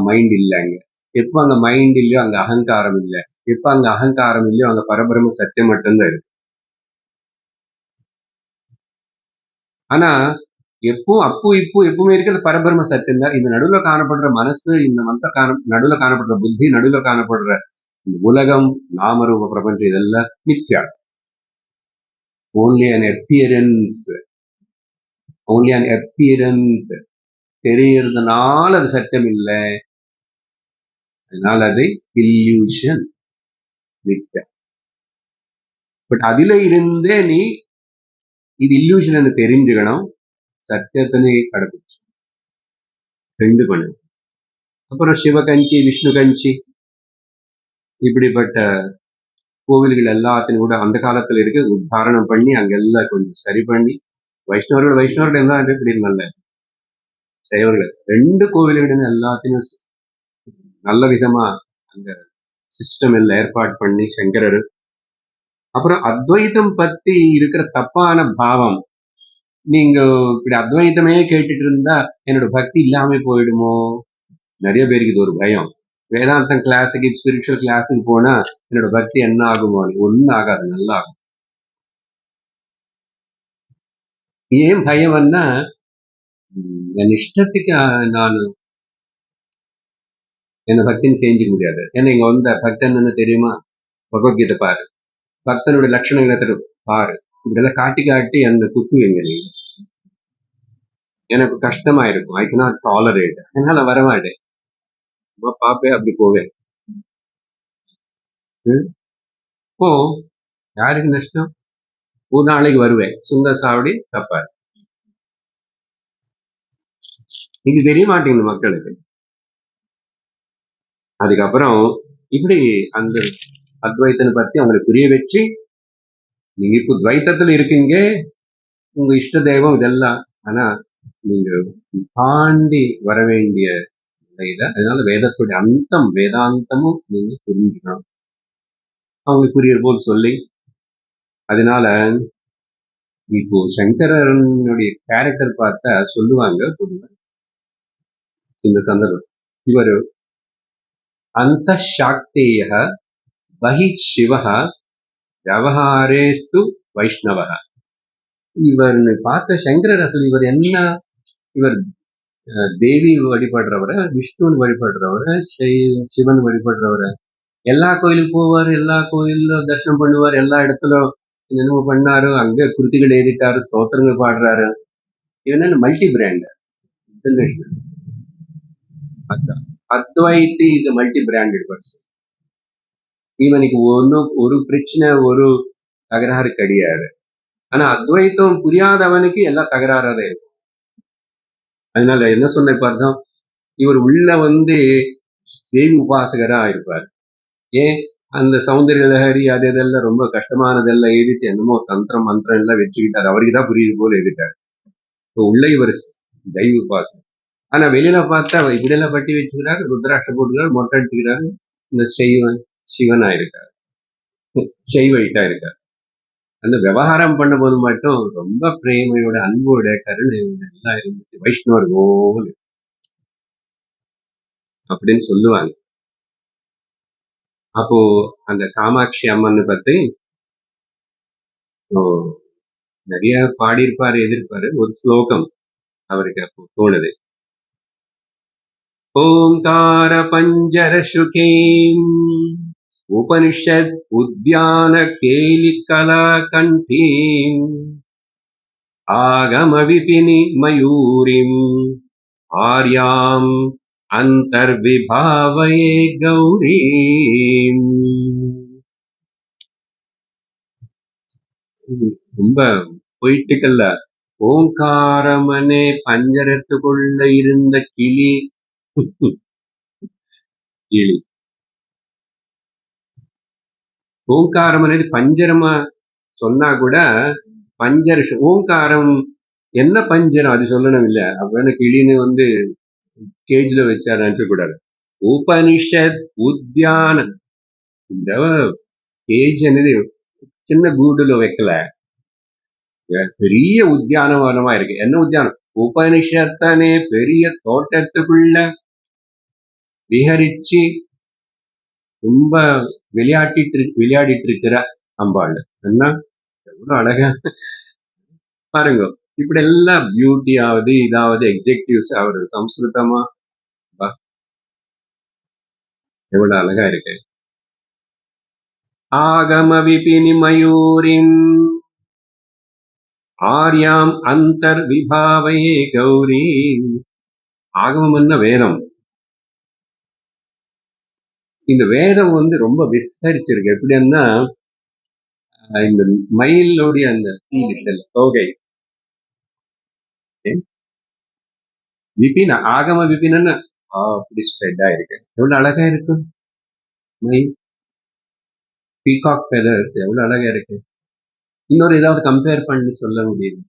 Mind இல்லைங்க. எப்ப அங்க மைண்ட் இல்லையோ அங்க அகங்காரம் இல்லை. எப்ப அங்க அகங்காரம் இல்லையோ அங்க பரபிரம்ம சத்தியம் மட்டும்தான் இருக்கு. ஆனா எப்பவுமே இருக்கிற பரபிரம்ம சத்தியம் தான். இந்த நடுவுல காணப்படுற மனசு, இந்த நடுவுல காணப்படுற புத்தி, நடுவுல காணப்படுற இந்த உலகம், நாமரூப பிரபஞ்சம், இதெல்லாம் மித்யா. only an appearance, only an appearance. தெரியறதுனால அது சத்தியம் இல்லை, அதனால அது illusion, மித்யா. பட் அதுல இருந்தே நீ இது இல்லூஷன் தெரிஞ்சுக்கணும், சத்தியத்தினை கடைபிடிச்சு ரெண்டு பண்ணு. அப்புறம் சிவகஞ்சி, விஷ்ணு கஞ்சி, இப்படிப்பட்ட கோவில்கள் எல்லாத்தையும் கூட அந்த காலத்துல இருக்கு, உத்தாரணம் பண்ணி அங்கெல்லாம் கொஞ்சம் சரி பண்ணி, வைஷ்ணவர்கள் எல்லாம் இப்படி நல்ல சைவர்கள் ரெண்டு கோவில்களின் எல்லாத்தையும் நல்ல விதமா அந்த சிஸ்டம் எல்லாம் ஏற்பாடு பண்ணி சங்கரர். அப்புறம் அத்வைத்தம் பத்தி இருக்கிற தப்பான பாவம், நீங்க இப்படி அத்வைத்தமே கேட்டுட்டு இருந்தா என்னோட பக்தி இல்லாம போயிடுமோ, நிறைய பேருக்கு இது ஒரு பயம். வேதாந்தம் கிளாஸுக்கு, ஸ்பிரிச்சுவல் கிளாஸுக்கு போனா என்னோட பக்தி என்ன ஆகுமோ, ஒன்னும் ஆகாது, நல்லா ஆகும். ஏன் பயம்னா, என் இஷ்டத்துக்கு நான் என்ன பக்தின்னு செஞ்சுக்க முடியாது. ஏன்னா இங்க வந்த பக்தன் என்ன தெரியுமா, பகவத்கீதை பாரு, பக்தனுடைய லட்சணங்களை பாரு, இப்படியெல்லாம் காட்டி காட்டி அந்த குத்துவீங்க நீங்க. எனக்கு கஷ்டமா இருக்கும், ஐ cannot tolerate, அதனால நான் வரமாட்டேன், பாப்பேன், அப்படி போவேன். இப்போ யாருக்கு நஷ்டம், ஒரு நாளைக்கு வருவேன், சுந்தர சாவடி தப்பாரு. இது தெரிய மாட்டேங்குது மக்களுக்கு. அதுக்கப்புறம் இப்படி அந்த அத்வைத்தனை பத்தி அவங்களுக்கு புரிய வச்சு, நீங்க இப்போ துவைத்தத்துல இருக்கீங்க, உங்க இஷ்ட தெய்வம் இதெல்லாம், ஆனா நீங்க தாண்டி வர வேண்டிய நிலையில, அதனால வேதத்துடைய அந்தம், வேதாந்தமும் நீங்க புரிஞ்சுக்கணும், அவங்களுக்கு புரியுற போல் சொல்லி. அதனால இப்போ சங்கரனுடைய கேரக்டர் பார்த்தா சொல்லுவாங்க பொதுவா இந்த சந்தர்ப்பம், இவரு அந்த சாக்தேய பஹி சிவஹ விவகாரேஸ்து வைஷ்ணவ. இவர் பார்த்த சங்கரர் அசல் இவர் என்ன, இவர் தேவி வழிபடுறவரை, விஷ்ணுன்னு வழிபடுறவரை, சிவன் வழிபடுறவரை, எல்லா கோயிலுக்கு போவாரு, எல்லா கோயில தரிசனம் பண்ணுவார், எல்லா இடத்துல என்னென்ன பண்ணாரு, அங்க குருத்திகள் எழுதிட்டாரு, ஸ்தோத்திரங்கள் பாடுறாரு. இவன் multi brand international. Advaiti is a multi branded person. இவனுக்கு ஒரு பிரச்சனை, ஒரு தகராறு கிடையாது. ஆனா அத்வைத்தம் புரியாதவனுக்கு எல்லாம் தகராறாதான் இருக்கும். அதனால என்ன சொன்ன பார்த்தோம், இவர் உள்ள தேவி உபாசகரா இருப்பார். ஏன் அந்த சௌந்தர்ய லஹரி அது இதெல்லாம் ரொம்ப கஷ்டமானதெல்லாம் எழுதிட்டு என்னமோ தந்திரம் மந்திரம் எல்லாம் வச்சுக்கிட்டாரு. அவருக்கு தான் புரியுது போல எழுதிட்டாரு. உள்ள இவர் தெய்வ உபாசகர். ஆனா வெளியில பார்த்தா இப்படியெல்லாம் பட்டி வச்சுக்கிறாரு, ருத்ராட்சம் போட்டுக்கிறாரு, மொட்டை அடிச்சுக்கிறாரு, இந்த சிவனா இருக்காரு, செய்வயிட்டா இருக்காரு. அந்த விவகாரம் பண்ணும்போது மட்டும் ரொம்ப பிரேமையோட அன்போட கருணையோட எல்லாம் இருந்துச்சு. வைஷ்ணவர் போல் அப்படின்னு சொல்லுவாங்க. அப்போ அந்த காமாட்சி அம்மன் பத்தி நிறைய பாடியிருப்பாரு, எதிர்ப்பாரு. ஒரு ஸ்லோகம் அவருக்கு அப்போ தோணுது. ஓங்கார பஞ்சர சுகீம் உபனிஷத் உத்யான கேலிகலா கண்டீம் ஆகம விபினி மயூரிம் ஆர்யாம் அந்தர்விபாவயே கௌரீம். ரொம்ப பொய்ட்டுக்கல்ல. ஓங்காரமனே பஞ்சரத்துக்குள்ள இருந்த கிளி கிளி ஓங்காரம் అనేది பஞ்சரமா சொன்னா கூட பஞ்சர ஓங்காரம் என்ன பஞ்சரம் அது சொல்லணும் இல்ல. அப்ப கிளின்னு கேஜ்ல வச்சா நினைச்ச கூடாது. உபனிஷத் உத்தியான இந்த கேஜ் అనేది சின்ன கூண்டுல வைக்கல, பெரிய உத்தியானவனமா இருக்கு. என்ன உத்தியானம்? உபனிஷத்தனே பெரிய தோட்டத்துக்குள்ள விஹரிச்சு ரொம்ப விளையாடிட்டு இருக்கிற அம்பாள். என்ன எவ்வளவு அழகா பாருங்க. இப்படி எல்லாம் பியூட்டி ஆகுது, இதாவது எக்ஸெக்டிவ்ஸ் ஆகுது சம்ஸ்கிருதமா. எவ்வளவு அழகா இருக்கு. ஆகம விபினி மயூரிம் ஆர்யாம் அந்தர் விபாவையே கௌரி. ஆகமம் என்ன வேதம். இந்த வேதம் ரொம்ப விஸ்தரிச்சிருக்கு. எப்படின்னா இந்த மயிலுடைய அந்த தோகை விபின் ஆகம விபின்னு அப்படி ஸ்ப்ரெட் ஆயிருக்கு. எவ்வளவு அழகா இருக்கு. மயில் பீகாக் ஃபெதர்ஸ் எவ்வளவு அழகா இருக்கு. இன்னொரு ஏதாவது கம்பேர் பண்ணி சொல்ல முடியுது?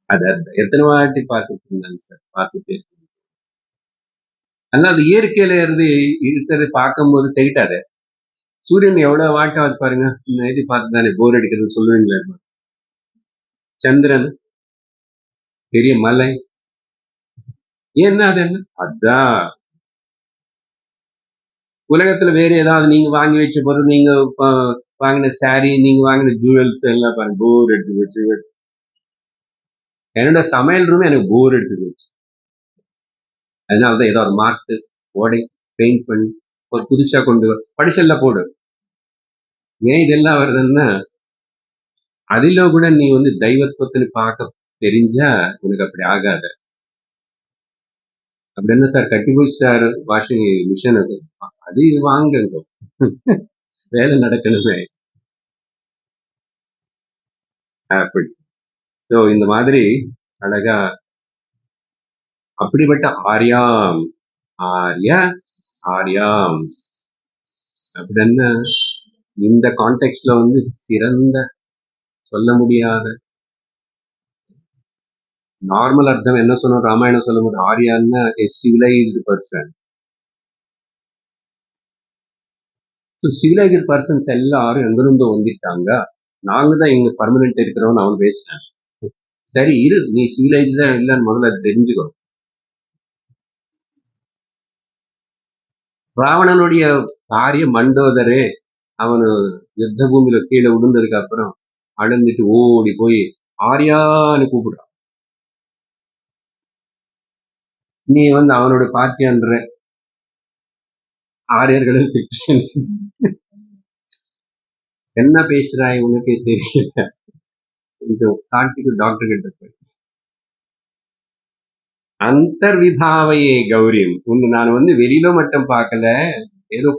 அத எத்தனை வாட்டி பார்த்துட்டு இருந்தாங்க சார், பார்த்துட்டு அதனால அது இயற்கையில இருந்து இருக்கிறது பார்க்கும்போது தெரிட்டாது. சூரியன் எவ்வளவு வாட்டாவது பாருங்க, எழுதி பார்த்து தானே போர் அடிக்கிறது சொல்லுவீங்களா? சந்திரன், பெரிய மலை, ஏன்னா அது என்ன அதான் உலகத்துல வேற ஏதாவது நீங்க வாங்கி வச்ச பொருள், நீங்க வாங்கின சாரி, நீங்க வாங்கின ஜுவல்ஸ் எல்லாம் பாருங்க போர் அடிச்சு போச்சு. என்னோட சமையல் ரூம் எனக்கு போர் அடிச்சு போச்சு. அதனாலதான் ஏதாவது மார்க் ஓடை பெயிண்ட் பண்ணி ஒரு புதுசா கொண்டு வர படிச்சல்ல போடு. ஏன் இதெல்லாம் வருதுன்னா அதில கூட நீ தெய்வத்துவத்தின்னு பார்க்க தெரிஞ்சா உனக்கு அப்படி ஆகாது. அப்படி என்ன சார் கட்டி போச்சு சார் வாஷிங் மிஷின், அது வாங்குங்க, வேலை நடக்கணுமே அப்படி. சோ இந்த மாதிரி அழகா அப்படிப்பட்ட ஆர்யாம் ஆர்யாம் அப்படின்னு இந்த கான்டெக்ட்ல சிறந்த சொல்ல முடியாத நார்மல் அர்த்தம் என்ன சொன்னோம் ராமாயணம் சொல்லும் போது ஆர்யான்னா a civilized person. Civilised persons எல்லாரும் எங்கிருந்தோ வந்துட்டாங்க, நாங்க தான் இங்க பர்மனெண்ட் இருக்கிறோம்னு அவன் பேசினான். சரி இரு, நீ சிவிலைஸ்டா இல்லைன்னு முதல்ல தெரிஞ்சுக்கோ. ராவணனுடைய காரிய மண்டோதரே அவனு யுத்த பூமியில கீழே விழுந்ததுக்கு அப்புறம் அழுந்துட்டு ஓடி போய் ஆர்யான்னு கூப்பிடுறான். நீ அவனோட பார்ட்டியான்ற ஆரியர்களும் என்ன பேசுறாய் உனக்கே தெரியல. கொஞ்சம் காட்டுக்கு டாக்டர் கிட்ட போய் அந்தர்விபாவையே கௌரியம் உன்னு நான் வெளியில மட்டும் பார்க்கல, ஏதோ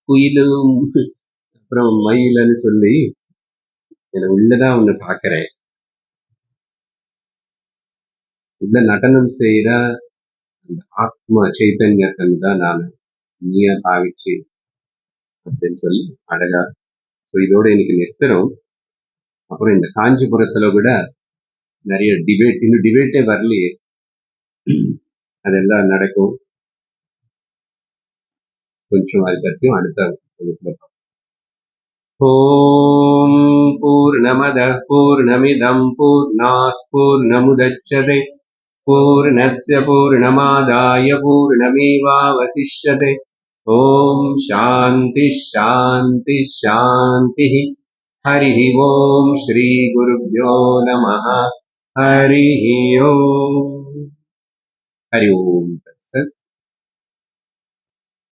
குயிலும் அப்புறம் மயிலன்னு சொல்லி உள்ளதான் ஒண்ணு பாக்குறேன். உள்ள நடனம் செய்யற அந்த ஆத்ம சைத்தன்யத்தை தான் நான் நீயா பாவிச்சு அப்படின்னு சொல்லி அழகா. ஸோ இதோட இன்னைக்கு நிறுத்துறோம். அப்புறம் இந்த காஞ்சிபுரத்துல கூட நிறைய டிபேட், இன்னும் டிபேட்டே வரலையே, அதெல்லாம் நடக்கும். கொஞ்சம் அது பற்றியும் அடுத்த வகுப்புல பார்ப்போம். ஓம் பூர்ணமதః பூர்ணமிதம் பூர்ணாத் பூர்ணமுதச்யதே பூர்ணஸ்ய பூர்ணமாதாய பூர்ணமேவாவசிஷ்யதே. ஓம் சாந்தி சாந்தி சாந்தி. हरिः ओम श्री गुरुभ्यो नमः. हरिः ओम. हरि ओम तत्सत्.